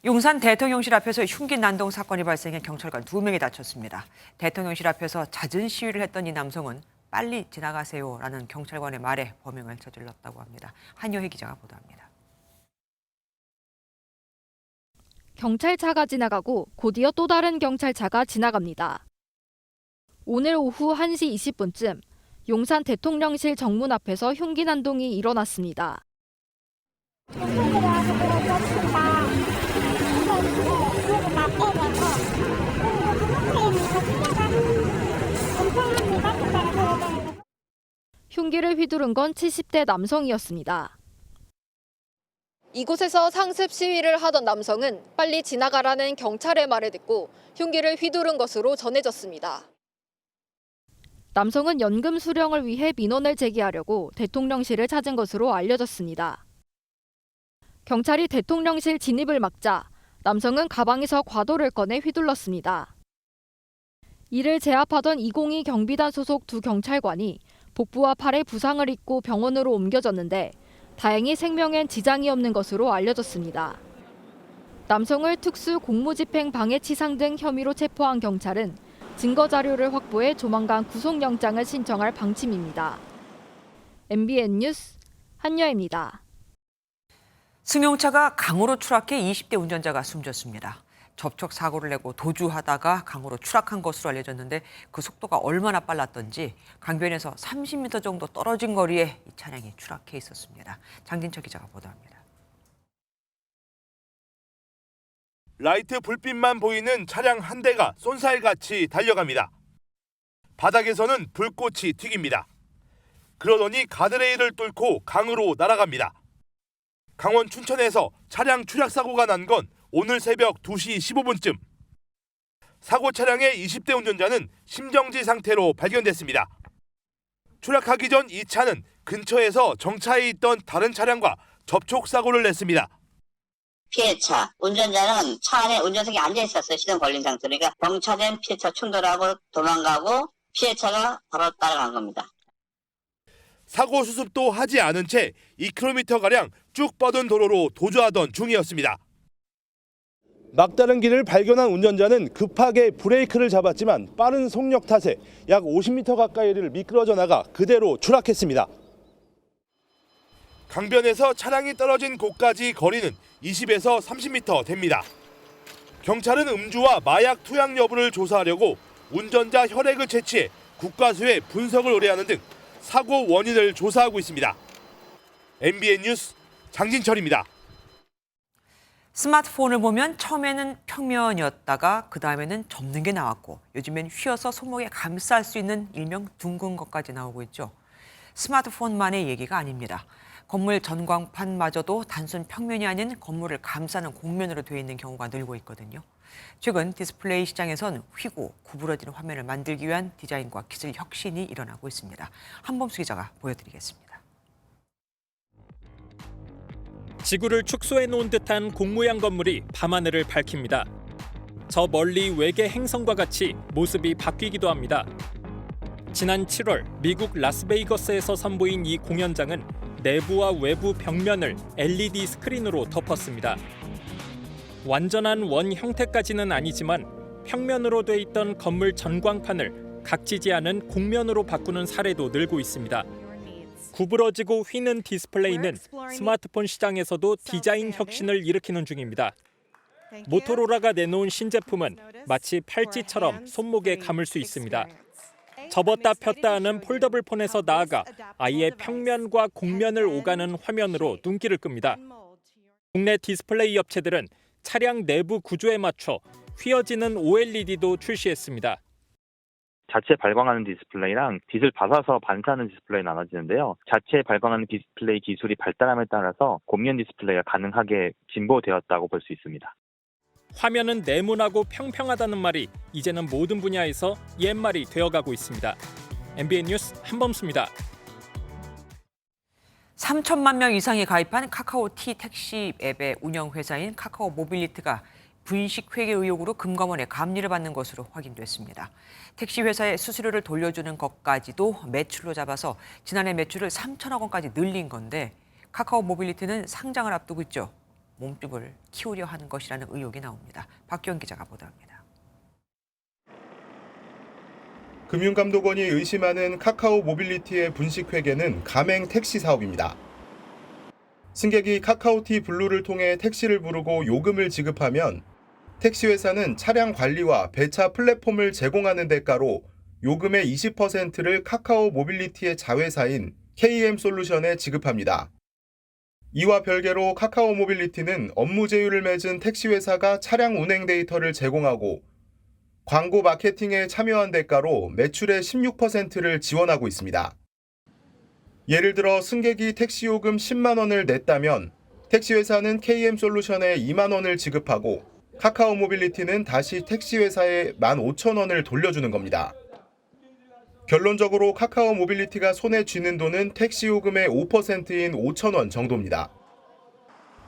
S1: 용산 대통령실 앞에서 흉기 난동 사건이 발생해 경찰관 2명이 다쳤습니다. 대통령실 앞에서 잦은 시위를 했던 이 남성은 빨리 지나가세요라는 경찰관의 말에 범행을 저질렀다고 합니다. 한효희 기자가 보도합니다.
S5: 경찰차가 지나가고 곧이어 또 다른 경찰차가 지나갑니다. 오늘 오후 1시 20분쯤 용산 대통령실 정문 앞에서 흉기 난동이 일어났습니다. 흉기를 휘두른 건 70대 남성이었습니다.
S3: 이곳에서 상습 시위를 하던 남성은 빨리 지나가라는 경찰의 말을 듣고 흉기를 휘두른 것으로 전해졌습니다.
S5: 남성은 연금 수령을 위해 민원을 제기하려고 대통령실을 찾은 것으로 알려졌습니다. 경찰이 대통령실 진입을 막자 남성은 가방에서 과도를 꺼내 휘둘렀습니다. 이를 제압하던 202 경비단 소속 2 경찰관이 복부와 팔에 부상을 입고 병원으로 옮겨졌는데 다행히 생명엔 지장이 없는 것으로 알려졌습니다. 남성을 특수 공무집행 방해치상 등 혐의로 체포한 경찰은 증거 자료를 확보해 조만간 구속영장을 신청할 방침입니다. MBN 뉴스 한여입니다.
S1: 승용차가 강으로 추락해 20대 운전자가 숨졌습니다. 접촉 사고를 내고 도주하다가 강으로 추락한 것으로 알려졌는데 그 속도가 얼마나 빨랐던지 강변에서 30m 정도 떨어진 거리에 이 차량이 추락해 있었습니다. 장진철 기자가 보도합니다.
S4: 라이트 불빛만 보이는 차량 한 대가 쏜살같이 달려갑니다. 바닥에서는 불꽃이 튀깁니다. 그러더니 가드레일을 뚫고 강으로 날아갑니다. 강원 춘천에서 차량 추락 사고가 난 건 오늘 새벽 2시 15분쯤. 사고 차량의 20대 운전자는 심정지 상태로 발견됐습니다. 추락하기 전 이 차는 근처에서 정차해 있던 다른 차량과 접촉 사고를 냈습니다.
S24: 피해차 운전자는 차 안에 운전석에 앉아 있었어요. 시동 걸린 상태로. 그러니까 경차된 피해차 충돌하고 도망가고 피해차가 바로 따라간 겁니다.
S4: 사고 수습도 하지 않은 채 2km가량 쭉 뻗은 도로로 도주하던 중이었습니다. 막다른 길을 발견한 운전자는 급하게 브레이크를 잡았지만 빠른 속력 탓에 약 50m 가까이를 미끄러져 나가 그대로 추락했습니다. 강변에서 차량이 떨어진 곳까지 거리는 20에서 30m 됩니다. 경찰은 음주와 마약 투약 여부를 조사하려고 운전자 혈액을 채취해 국과수에 분석을 의뢰하는 등 사고 원인을 조사하고 있습니다. MBN 뉴스 장진철입니다.
S1: 스마트폰을 보면 처음에는 평면이었다가 그 다음에는 접는 게 나왔고 요즘엔 휘어서 손목에 감쌀 수 있는 일명 둥근 것까지 나오고 있죠. 스마트폰만의 얘기가 아닙니다. 건물 전광판마저도 단순 평면이 아닌 건물을 감싸는 곡면으로 되어 있는 경우가 늘고 있거든요. 최근 디스플레이 시장에선 휘고 구부러지는 화면을 만들기 위한 디자인과 기술 혁신이 일어나고 있습니다. 한범수 기자가 보여드리겠습니다.
S7: 지구를 축소해 놓은 듯한 공 모양 건물이 밤하늘을 밝힙니다. 저 멀리 외계 행성과 같이 모습이 바뀌기도 합니다. 지난 7월 미국 라스베이거스에서 선보인 이 공연장은 내부와 외부 벽면을 LED 스크린으로 덮었습니다. 완전한 원 형태까지는 아니지만 평면으로 돼 있던 건물 전광판을 각지지 않은 곡면으로 바꾸는 사례도 늘고 있습니다. 구부러지고 휘는 디스플레이는 스마트폰 시장에서도 디자인 혁신을 일으키는 중입니다. 모토로라가 내놓은 신제품은 마치 팔찌처럼 손목에 감을 수 있습니다. 접었다 폈다 하는 폴더블 폰에서 나아가 아예 평면과 곡면을 오가는 화면으로 눈길을 끕니다. 국내 디스플레이 업체들은 차량 내부 구조에 맞춰 휘어지는 OLED도 출시했습니다.
S8: 자체 발광하는 디스플레이랑 빛을 받아서 반사하는 디스플레이 나눠지는데요. 자체 발광하는 디스플레이 기술이 발달함에 따라서 곡면 디스플레이가 가능하게 진보되었다고 볼 수 있습니다.
S7: 화면은 네모나고 평평하다는 말이 이제는 모든 분야에서 옛말이 되어가고 있습니다. MBN 뉴스 한범수입니다.
S1: 3천만 명 이상이 가입한 카카오티 택시 앱의 운영회사인 카카오 모빌리티가 분식회계 의혹으로 금감원의 감리를 받는 것으로 확인됐습니다. 택시 회사에 수수료를 돌려주는 것까지도 매출로 잡아서 지난해 매출을 3천억 원까지 늘린 건데 카카오 모빌리티는 상장을 앞두고 있죠. 몸집을 키우려 하는 것이라는 의혹이 나옵니다. 박기원 기자가 보도합니다.
S10: 금융감독원이 의심하는 카카오 모빌리티의 분식회계는 가맹 택시 사업입니다. 승객이 카카오티 블루를 통해 택시를 부르고 요금을 지급하면 택시 회사는 차량 관리와 배차 플랫폼을 제공하는 대가로 요금의 20%를 카카오 모빌리티의 자회사인 KM솔루션에 지급합니다. 이와 별개로 카카오 모빌리티는 업무 제휴를 맺은 택시 회사가 차량 운행 데이터를 제공하고 광고 마케팅에 참여한 대가로 매출의 16%를 지원하고 있습니다. 예를 들어 승객이 택시 요금 10만 원을 냈다면 택시 회사는 KM솔루션에 2만 원을 지급하고 카카오 모빌리티는 다시 택시 회사에 15,000원을 돌려주는 겁니다. 결론적으로 카카오 모빌리티가 손에 쥐는 돈은 택시 요금의 5%인 5,000원 정도입니다.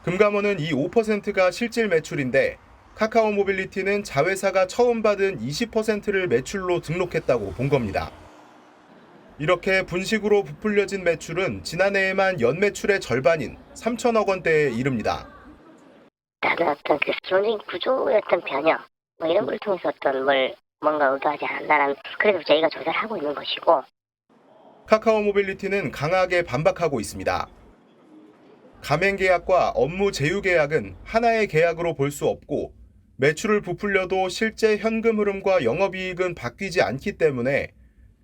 S10: 금감원은 이 5%가 실질 매출인데 카카오 모빌리티는 자회사가 처음 받은 20%를 매출로 등록했다고 본 겁니다. 이렇게 분식으로 부풀려진 매출은 지난해에만 연매출의 절반인 3천억 원대에 이릅니다.
S12: 다른 어떤 그 기본적인 구조의 어떤 변형, 이런 걸 통해서 어떤 뭔가 의도하지 않았나라는, 그래서 저희가 조사를 하고 있는 것이고.
S10: 카카오 모빌리티는 강하게 반박하고 있습니다. 가맹 계약과 업무 제휴 계약은 하나의 계약으로 볼 수 없고 매출을 부풀려도 실제 현금 흐름과 영업이익은 바뀌지 않기 때문에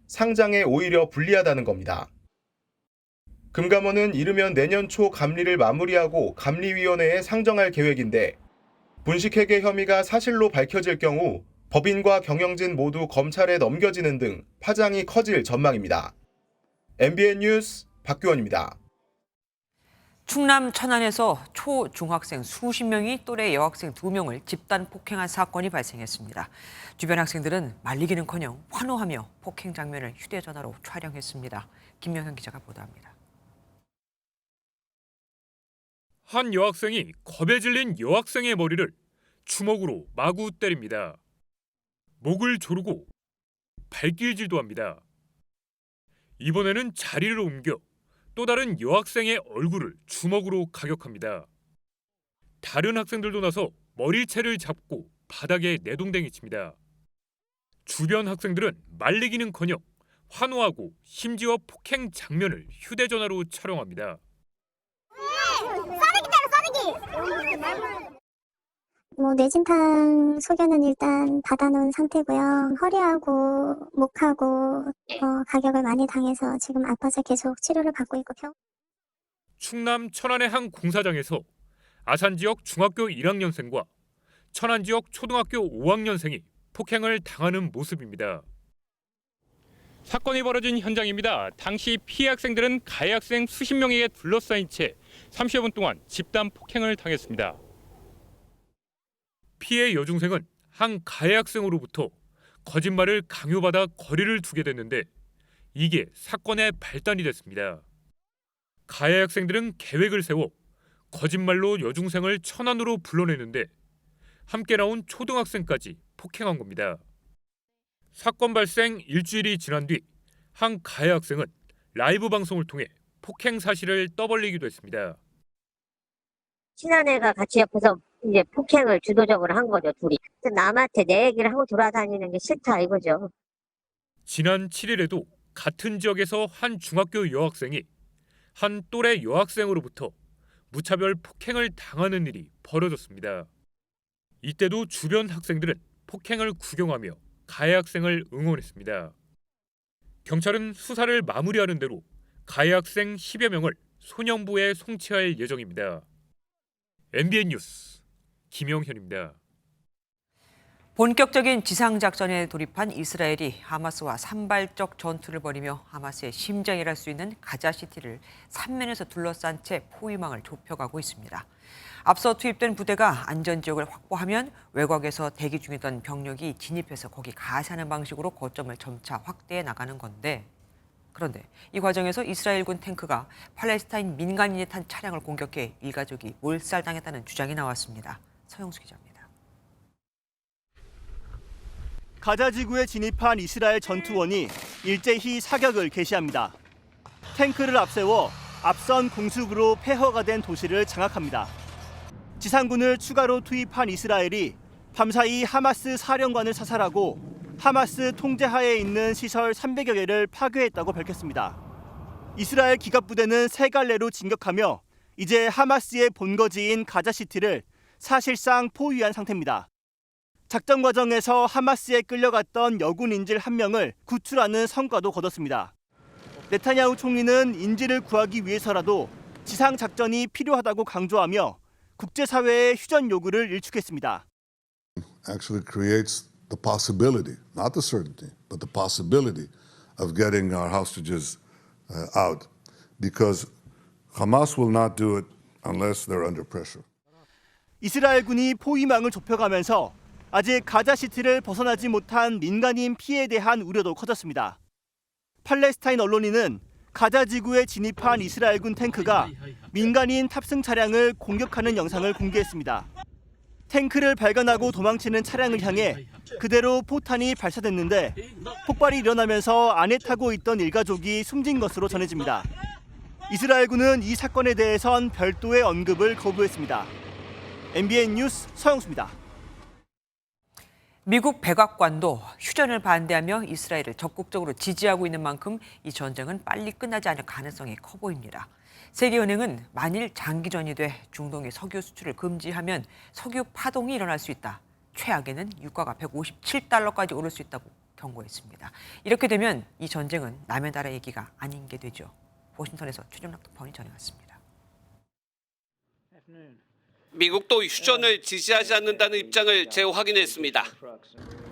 S10: 상장에 오히려 불리하다는 겁니다. 금감원은 이르면 내년 초 감리를 마무리하고 감리위원회에 상정할 계획인데 분식회계 혐의가 사실로 밝혀질 경우 법인과 경영진 모두 검찰에 넘겨지는 등 파장이 커질 전망입니다. MBN 뉴스 박규원입니다.
S1: 충남 천안에서 초, 중학생 수십 명이 또래 여학생 2명을 집단 폭행한 사건이 발생했습니다. 주변 학생들은 말리기는커녕 환호하며 폭행 장면을 휴대전화로 촬영했습니다. 김명현 기자가 보도합니다.
S25: 한 여학생이 겁에 질린 여학생의 머리를 주먹으로 마구 때립니다. 목을 조르고 발길질도 합니다. 이번에는 자리를 옮겨 또 다른 여학생의 얼굴을 주먹으로 가격합니다. 다른 학생들도 나서 머리채를 잡고 바닥에 내동댕이 칩니다. 주변 학생들은 말리기는커녕 환호하고 심지어 폭행 장면을 휴대전화로 촬영합니다.
S26: 뇌진탕 소견은 일단 받아놓은 상태고요. 허리하고 목하고 가격을 많이 당해서 지금 아파서 계속 치료를 받고 있고.
S25: 충남 천안의 한 공사장에서 아산 지역 중학교 1학년생과 천안 지역 초등학교 5학년생이 폭행을 당하는 모습입니다. 사건이 벌어진 현장입니다. 당시 피해 학생들은 가해 학생 수십 명에게 둘러싸인 채 30여 분 동안 집단 폭행을 당했습니다. 피해 여중생은 한 가해 학생으로부터 거짓말을 강요받아 거리를 두게 됐는데 이게 사건의 발단이 됐습니다. 가해 학생들은 계획을 세워 거짓말로 여중생을 천안으로 불러내는데 함께 나온 초등학생까지 폭행한 겁니다. 사건 발생 일주일이 지난 뒤 한 가해 학생은 라이브 방송을 통해 폭행 사실을 떠벌리기도 했습니다.
S9: 친한 애가 같이 옆에서 이제 폭행을 주도적으로 한 거죠, 둘이. 남한테 내 얘기를 하고 돌아다니는 게 싫다 이거죠.
S25: 지난 7일에도 같은 지역에서 한 중학교 여학생이 한 또래 여학생으로부터 무차별 폭행을 당하는 일이 벌어졌습니다. 이때도 주변 학생들은 폭행을 구경하며 가해 학생을 응원했습니다. 경찰은 수사를 마무리하는 대로 가해 학생 10여 명을 소년부에 송치할 예정입니다. MBN 뉴스 김영현입니다.
S1: 본격적인 지상작전에 돌입한 이스라엘이 하마스와 산발적 전투를 벌이며 하마스의 심장이랄 수 있는 가자시티를 삼면에서 둘러싼 채 포위망을 좁혀가고 있습니다. 앞서 투입된 부대가 안전지역을 확보하면 외곽에서 대기 중이던 병력이 진입해서 거기 가시하는 방식으로 거점을 점차 확대해 나가는 건데, 그런데 이 과정에서 이스라엘군 탱크가 팔레스타인 민간인이 탄 차량을 공격해 일가족이 몰살당했다는 주장이 나왔습니다. 서영수 기자입니다.
S11: 가자 지구에 진입한 이스라엘 전투원이 일제히 사격을 개시합니다. 탱크를 앞세워 앞선 공습으로 폐허가 된 도시를 장악합니다. 지상군을 추가로 투입한 이스라엘이 밤사이 하마스 사령관을 사살하고 하마스 통제하에 있는 시설 300여 개를 파괴했다고 밝혔습니다. 이스라엘 기갑부대는 세 갈래로 진격하며 이제 하마스의 본거지인 가자시티를 사실상 포위한 상태입니다. 작전 과정에서 하마스에 끌려갔던 여군 인질 1명을 구출하는 성과도 거뒀습니다. 네타냐후 총리는 인질을 구하기 위해서라도 지상 작전이 필요하다고 강조하며 국제사회의 휴전 요구를 일축했습니다.
S13: Actually creates the possibility, not the certainty, but the possibility of getting our hostages out, because Hamas will not do it unless they're under pressure.
S11: 이스라엘군이 포위망을 좁혀가면서 아직 가자시티를 벗어나지 못한 민간인 피해에 대한 우려도 커졌습니다. 팔레스타인 언론인은 가자 지구에 진입한 이스라엘군 탱크가 민간인 탑승 차량을 공격하는 영상을 공개했습니다. 탱크를 발견하고 도망치는 차량을 향해 그대로 포탄이 발사됐는데 폭발이 일어나면서 안에 타고 있던 일가족이 숨진 것으로 전해집니다. 이스라엘군은 이 사건에 대해선 별도의 언급을 거부했습니다. MBN 뉴스 서영수입니다.
S1: 미국 백악관도 휴전을 반대하며 이스라엘을 적극적으로 지지하고 있는 만큼 이 전쟁은 빨리 끝나지 않을 가능성이 커 보입니다. 세계은행은 만일 장기전이 돼 중동의 석유 수출을 금지하면 석유 파동이 일어날 수 있다. 최악에는 유가가 157달러까지 오를 수 있다고 경고했습니다. 이렇게 되면 이 전쟁은 남의 나라 얘기가 아닌 게 되죠. 워싱턴에서 최종락 특파원이 전해왔습니다.
S14: 미국도 휴전을 지지하지 않는다는 입장을 재확인했습니다.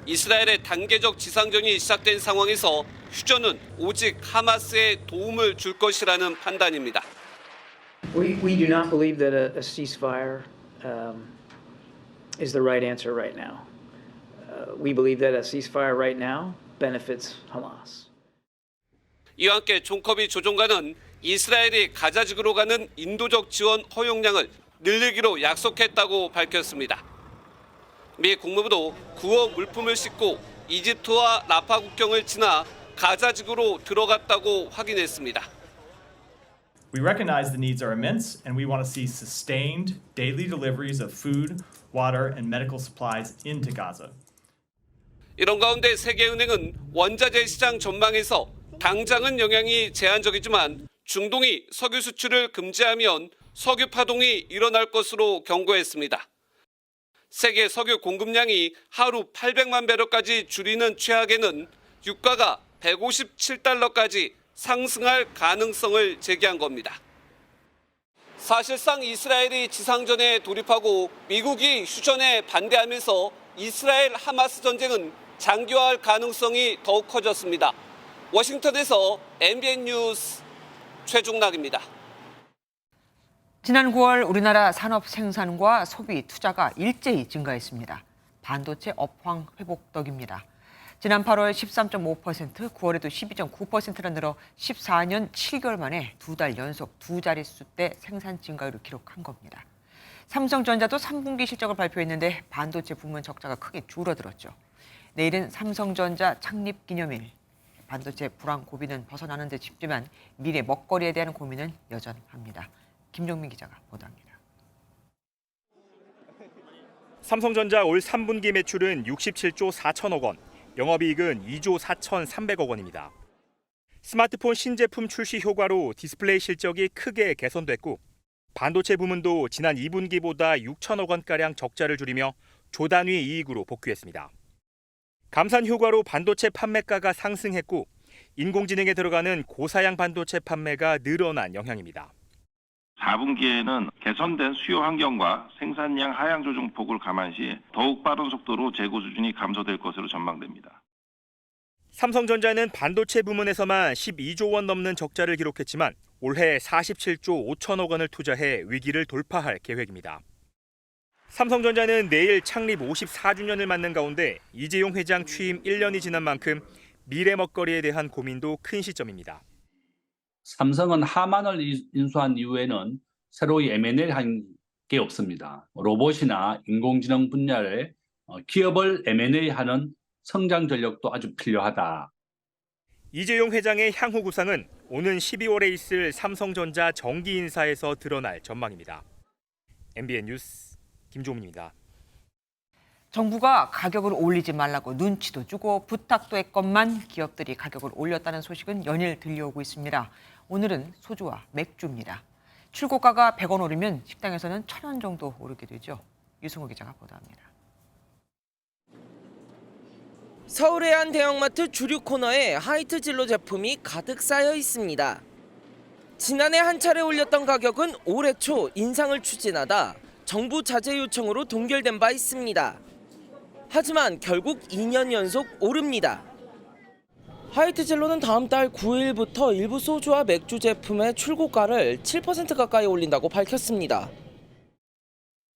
S14: 이스라엘의 단계적 지상전이 시작된 상황에서 휴전은 오직 하마스에 도움을 줄 것이라는 판단입니다.
S16: We do not believe that a ceasefire is the right answer right now. We believe that a ceasefire right now benefits Hamas.
S14: 이와 함께 존 커비 조종관은 이스라엘이 가자지구로 가는 인도적 지원 허용량을 늘리기로 약속했다고 밝혔습니다. 미 국무부도 9억 물품을 싣고 이집트와 라파 국경을 지나 가자지구로 들어갔다고 확인했습니다.
S17: We recognize the needs are immense and we want to see sustained daily deliveries of food, water and medical supplies into Gaza.
S14: 이런 가운데 세계은행은 원자재 시장 전망에서 당장은 영향이 제한적이지만 중동이 석유 수출을 금지하면 석유 파동이 일어날 것으로 경고했습니다. 세계 석유 공급량이 하루 800만 배럴까지 줄이는 최악에는 유가가 157달러까지 상승할 가능성을 제기한 겁니다. 사실상 이스라엘이 지상전에 돌입하고 미국이 휴전에 반대하면서 이스라엘 하마스 전쟁은 장기화할 가능성이 더욱 커졌습니다. 워싱턴에서 MBN 뉴스 최종락입니다.
S1: 지난 9월 우리나라 산업 생산과 소비 투자가 일제히 증가했습니다. 반도체 업황 회복 덕입니다. 지난 8월 13.5%, 9월에도 12.9%나 늘어 14년 7개월 만에 2달 연속 두 자릿수대 생산 증가율을 기록한 겁니다. 삼성전자도 3분기 실적을 발표했는데 반도체 부문 적자가 크게 줄어들었죠. 내일은 삼성전자 창립 기념일. 반도체 불황 고비는 벗어나는 데 쉽지만 미래 먹거리에 대한 고민은 여전합니다. 김종민 기자가 보도합니다.
S15: 삼성전자 올 3분기 매출은 67조 4천억 원, 영업이익은 2조 4,300억 원입니다. 스마트폰 신제품 출시 효과로 디스플레이 실적이 크게 개선됐고 반도체 부문도 지난 2분기보다 6천억 원가량 적자를 줄이며 조단위 이익으로 복귀했습니다. 감산 효과로 반도체 판매가가 상승했고 인공지능에 들어가는 고사양 반도체 판매가 늘어난 영향입니다.
S18: 4분기에는 개선된 수요 환경과 생산량 하향 조정폭을 감안시 더욱 빠른 속도로 재고 수준이 감소될 것으로 전망됩니다.
S15: 삼성전자는 반도체 부문에서만 12조 원 넘는 적자를 기록했지만 올해 47조 5천억 원을 투자해 위기를 돌파할 계획입니다. 삼성전자는 내일 창립 54주년을 맞는 가운데 이재용 회장 취임 1년이 지난 만큼 미래 먹거리에 대한 고민도 큰 시점입니다.
S19: 삼성은 하만을 인수한 이후에는 새로이 M&A를 한 게 없습니다. 로봇이나 인공지능 분야에 기업을 M&A하는 성장 전력도 아주 필요하다.
S15: 이재용 회장의 향후 구상은 오는 12월에 있을 삼성전자 정기 인사에서 드러날 전망입니다. MBN 뉴스 김종민입니다.
S1: 정부가 가격을 올리지 말라고 눈치도 주고 부탁도 했건만 기업들이 가격을 올렸다는 소식은 연일 들려오고 있습니다. 오늘은 소주와 맥주입니다. 출고가가 100원 오르면 식당에서는 1,000원 정도 오르게 되죠. 유승호 기자가 보도합니다.
S20: 서울의 한 대형마트 주류 코너에 하이트 진로 제품이 가득 쌓여 있습니다. 지난해 한 차례 올렸던 가격은 올해 초 인상을 추진하다 정부 자제 요청으로 동결된 바 있습니다. 하지만 결국 2년 연속 오릅니다. 하이트 진로는 다음 달 9일부터 일부 소주와 맥주 제품의 출고가를 7% 가까이 올린다고 밝혔습니다.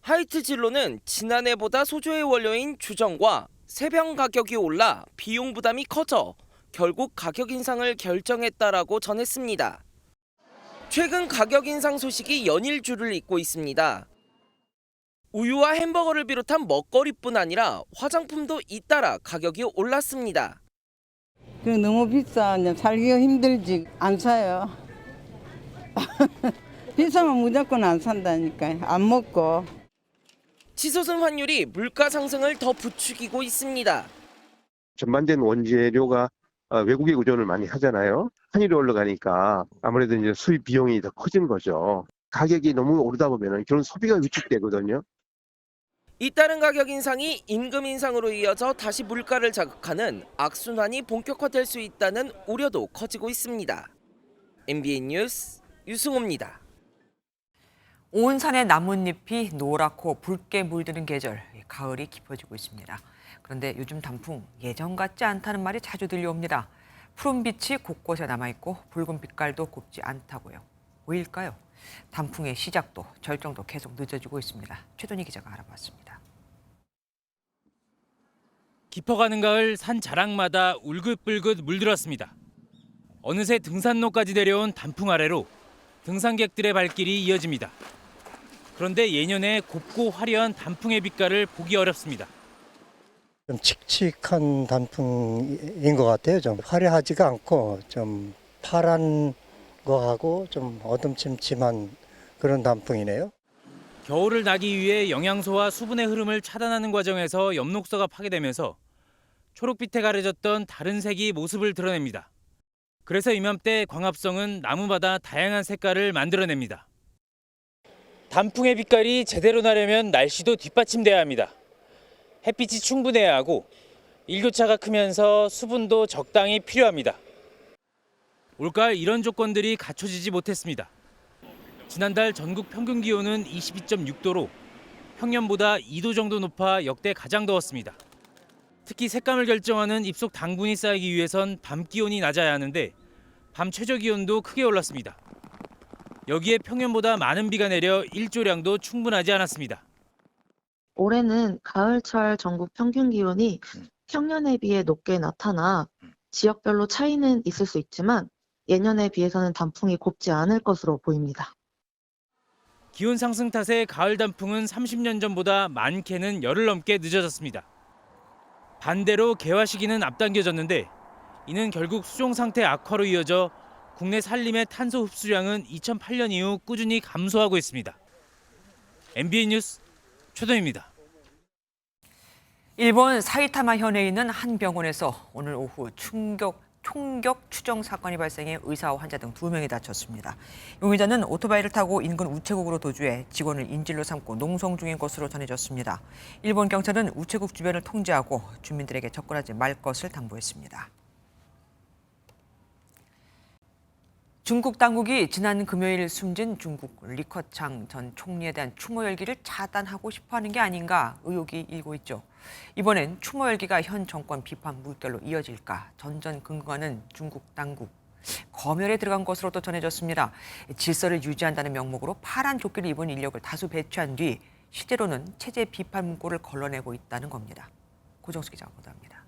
S20: 하이트 진로는 지난해보다 소주의 원료인 주정과 세병 가격이 올라 비용 부담이 커져 결국 가격 인상을 결정했다라고 전했습니다. 최근 가격 인상 소식이 연일 줄을 잇고 있습니다. 우유와 햄버거를 비롯한 먹거리뿐 아니라 화장품도 잇따라 가격이 올랐습니다.
S21: 너무 비싸. 살기가 힘들지. 안 사요. 비싸면 무조건 안 산다니까요. 안 먹고.
S20: 치솟은 환율이 물가 상승을 더 부추기고 있습니다.
S22: 전반적인 원재료가 외국에 의존을 많이 하잖아요. 환율이 올라가니까 아무래도 이제 수입 비용이 더 커진 거죠. 가격이 너무 오르다 보면은 결국 소비가 위축되거든요.
S20: 잇따른 가격 인상이 임금 인상으로 이어져 다시 물가를 자극하는 악순환이 본격화될 수 있다는 우려도 커지고 있습니다. MBN 뉴스 유승호입니다.
S1: 온 산의 나뭇잎이 노랗고 붉게 물드는 계절, 가을이 깊어지고 있습니다. 그런데 요즘 단풍 예전 같지 않다는 말이 자주 들려옵니다. 푸른 빛이 곳곳에 남아있고 붉은 빛깔도 곱지 않다고요. 왜일까요? 단풍의 시작도 절정도 계속 늦어지고 있습니다. 최돈희 기자가 알아봤습니다.
S27: 깊어가는 가을 산 자락마다 울긋불긋 물들었습니다. 어느새 등산로까지 내려온 단풍 아래로 등산객들의 발길이 이어집니다. 그런데 예년에 곱고 화려한 단풍의 빛깔을 보기 어렵습니다.
S28: 좀 칙칙한 단풍인 것 같아요. 좀 화려하지가 않고 좀 파란 거하고 좀 어둠침침한 그런 단풍이네요.
S27: 겨울을 나기 위해 영양소와 수분의 흐름을 차단하는 과정에서 엽록소가 파괴되면서 초록빛에 가려졌던 다른 색이 모습을 드러냅니다. 그래서 이맘때 광합성은 나무마다 다양한 색깔을 만들어냅니다. 단풍의 빛깔이 제대로 나려면 날씨도 뒷받침돼야 합니다. 햇빛이 충분해야 하고 일교차가 크면서 수분도 적당히 필요합니다. 올가을 이런 조건들이 갖춰지지 못했습니다. 지난달 전국 평균 기온은 22.6도로 평년보다 2도 정도 높아 역대 가장 더웠습니다. 특히 색감을 결정하는 잎속 당분이 쌓이기 위해선 밤 기온이 낮아야 하는데 밤 최저 기온도 크게 올랐습니다. 여기에 평년보다 많은 비가 내려 일조량도 충분하지 않았습니다.
S29: 올해는 가을철 전국 평균 기온이
S2: 평년에 비해 높게 나타나 지역별로 차이는 있을 수 있지만 예년에 비해서는 단풍이 곱지 않을 것으로 보입니다.
S27: 기온 상승 탓에 가을 단풍은 30년 전보다 많게는 열흘 넘게 늦어졌습니다. 반대로 개화 시기는 앞당겨졌는데 이는 결국 수종 상태 악화로 이어져 국내 산림의 탄소 흡수량은 2008년 이후 꾸준히 감소하고 있습니다. MBN 뉴스 최동입니다.
S1: 일본 사이타마 현에 있는 한 병원에서 오늘 오후 총격 추정 사건이 발생해 의사와 환자 등 2명이 다쳤습니다. 용의자는 오토바이를 타고 인근 우체국으로 도주해 직원을 인질로 삼고 농성 중인 것으로 전해졌습니다. 일본 경찰은 우체국 주변을 통제하고 주민들에게 접근하지 말 것을 당부했습니다. 중국 당국이 지난 금요일 숨진 중국 리커창 전 총리에 대한 추모 열기를 차단하고 싶어하는 게 아닌가 의혹이 일고 있죠. 이번엔 추모 열기가 현 정권 비판 물결로 이어질까 전전긍긍하는 중국 당국. 검열에 들어간 것으로도 전해졌습니다. 질서를 유지한다는 명목으로 파란 조끼를 입은 인력을 다수 배치한 뒤 실제로는 체제 비판 문구를 걸러내고 있다는 겁니다. 고정수 기자가 보도합니다.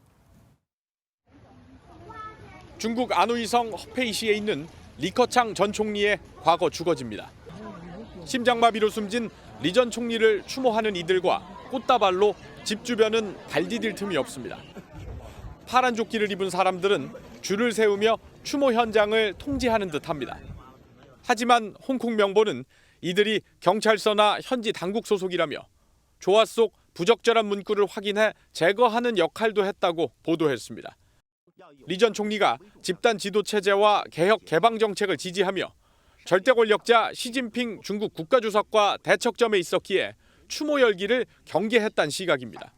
S7: 중국 안우이성 허페이시에 있는 리커창 전 총리의 과거 주거지입니다. 심장마비로 숨진 리 전 총리를 추모하는 이들과 꽃다발로 집 주변은 발 디딜 틈이 없습니다. 파란 조끼를 입은 사람들은 줄을 세우며 추모 현장을 통제하는 듯합니다. 하지만 홍콩 명보는 이들이 경찰서나 현지 당국 소속이라며 조화 속 부적절한 문구를 확인해 제거하는 역할도 했다고 보도했습니다. 리 전 총리가 집단 지도 체제와 개혁 개방 정책을 지지하며 절대 권력자 시진핑 중국 국가주석과 대척점에 있었기에 추모 열기를 경계했다는 시각입니다.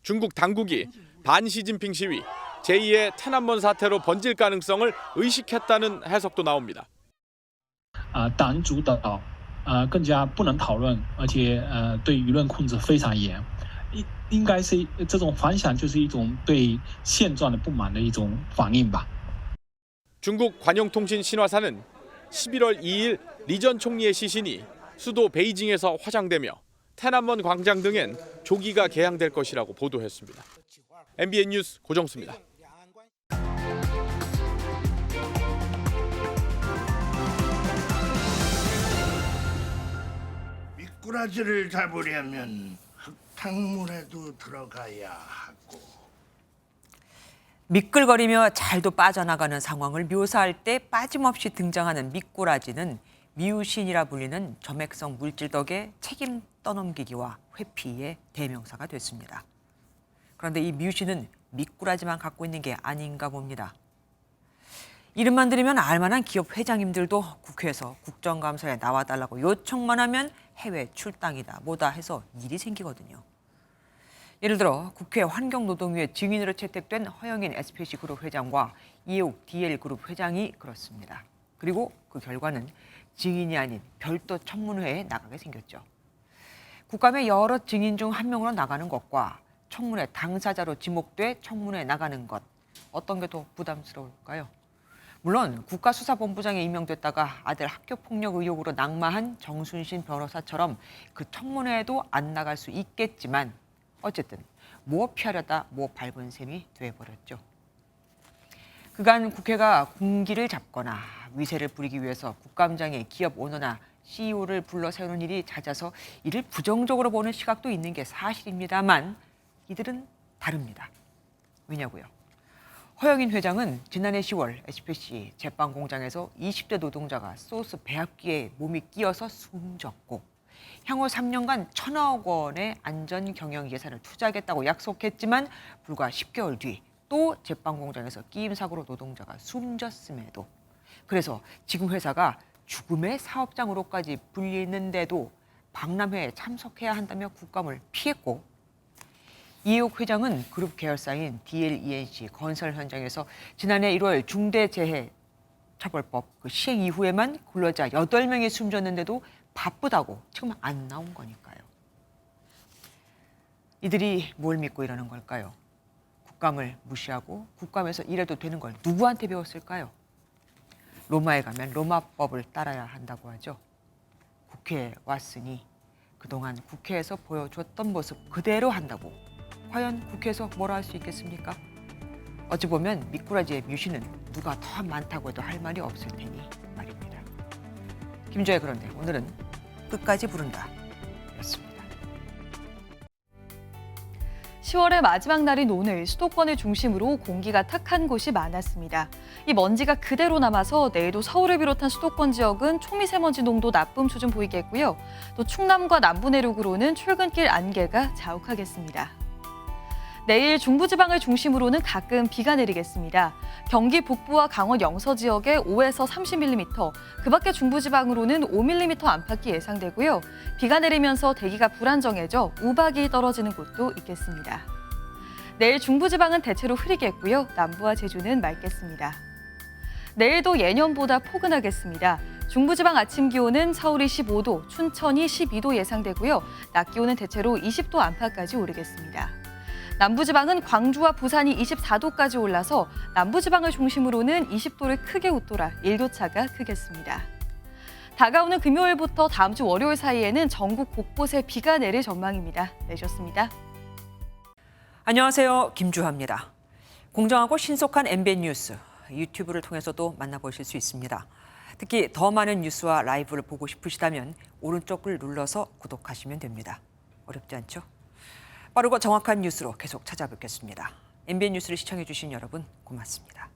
S7: 중국 당국이 반 시진핑 시위, 제2의天安门 사태로 번질 가능성을 의식했다는 해석도 나옵니다.
S3: 党主导更加不能讨论，而且对舆论控制非常严。应该是这种反响就是一种对现状的不满的一种反应吧。
S7: 중국 관영통신 신화사는 11월 2일 리 전 총리의 시신이 수도 베이징에서 화장되며天安门 광장 등엔 조기가 개항될 것이라고 보도했습니다. MBN 뉴스 고정수입니다.
S4: 미꾸라지를 잡으려면 흙탕물에도 들어가야 하고.
S1: 미끌거리며 잘도 빠져나가는 상황을 묘사할 때 빠짐없이 등장하는 미꾸라지는 미우신이라 불리는 점액성 물질 덕에 책임 떠넘기기와 회피의 대명사가 됐습니다. 그런데 이 미우신은 미꾸라지만 갖고 있는 게 아닌가 봅니다. 이름만 들으면 알만한 기업 회장님들도 국회에서 국정감사에 나와달라고 요청만 하면 해외 출당이다 뭐다 해서 일이 생기거든요. 예를 들어 국회 환경노동위의 증인으로 채택된 허영인 SPC 그룹 회장과 이해욱 DL그룹 회장이 그렇습니다. 그리고 그 결과는 증인이 아닌 별도 청문회에 나가게 생겼죠. 국감에 여러 증인 중 한 명으로 나가는 것과 청문회 당사자로 지목돼 청문회에 나가는 것, 어떤 게 더 부담스러울까요? 물론 국가수사본부장에 임명됐다가 아들 학교폭력 의혹으로 낙마한 정순신 변호사처럼 그 청문회에도 안 나갈 수 있겠지만 어쨌든 뭐 피하려다 뭐 밟은 셈이 돼버렸죠. 그간 국회가 군기를 잡거나 위세를 부리기 위해서 국감장에 기업 오너나 CEO를 불러 세우는 일이 잦아서 이를 부정적으로 보는 시각도 있는 게 사실입니다만 이들은 다릅니다. 왜냐고요? 허영인 회장은 지난해 10월 SPC 제빵 공장에서 20대 노동자가 소스 배합기에 몸이 끼어서 숨졌고 향후 3년간 1,000억 원의 안전 경영 예산을 투자하겠다고 약속했지만 불과 10개월 뒤 또 제빵 공장에서 끼임 사고로 노동자가 숨졌음에도 그래서 지금 회사가 죽음의 사업장으로까지 불리는데도 박람회에 참석해야 한다며 국감을 피했고 이해욱 회장은 그룹 계열사인 DLENC 건설 현장에서 지난해 1월 중대재해처벌법 시행 이후에만 근로자 8명이 숨졌는데도 바쁘다고 지금 안 나온 거니까요. 이들이 뭘 믿고 이러는 걸까요? 국감을 무시하고 국감에서 이래도 되는 걸 누구한테 배웠을까요? 로마에 가면 로마법을 따라야 한다고 하죠. 국회에 왔으니 그동안 국회에서 보여줬던 모습 그대로 한다고 과연 국회에서 뭐라 할 수 있겠습니까? 어찌 보면 미꾸라지의 뮤신은 누가 더 많다고 해도 할 말이 없을 테니 말입니다. 김주혜 그런데 오늘은 끝까지 부른다 였습니다.
S5: 10월의 마지막 날인 오늘 수도권을 중심으로 공기가 탁한 곳이 많았습니다. 이 먼지가 그대로 남아서 내일도 서울을 비롯한 수도권 지역은 초미세먼지 농도 나쁨 수준 보이겠고요. 또 충남과 남부 내륙으로는 출근길 안개가 자욱하겠습니다. 내일 중부지방을 중심으로는 가끔 비가 내리겠습니다. 경기 북부와 강원 영서 지역에 5에서 30mm, 그 밖에 중부지방으로는 5mm 안팎이 예상되고요. 비가 내리면서 대기가 불안정해져 우박이 떨어지는 곳도 있겠습니다. 내일 중부지방은 대체로 흐리겠고요. 남부와 제주는 맑겠습니다. 내일도 예년보다 포근하겠습니다. 중부지방 아침 기온은 서울이 15도, 춘천이 12도 예상되고요. 낮 기온은 대체로 20도 안팎까지 오르겠습니다. 남부지방은 광주와 부산이 24도까지 올라서 남부지방을 중심으로는 20도를 크게 웃돌아 일교차가 크겠습니다. 다가오는 금요일부터 다음 주 월요일 사이에는 전국 곳곳에 비가 내릴 전망입니다. 내셨습니다.
S1: 안녕하세요. 김주하입니다. 공정하고 신속한 MBN 뉴스, 유튜브를 통해서도 만나보실 수 있습니다. 특히 더 많은 뉴스와 라이브를 보고 싶으시다면 오른쪽을 눌러서 구독하시면 됩니다. 어렵지 않죠? 빠르고 정확한 뉴스로 계속 찾아뵙겠습니다. MBN 뉴스를 시청해주신 여러분 고맙습니다.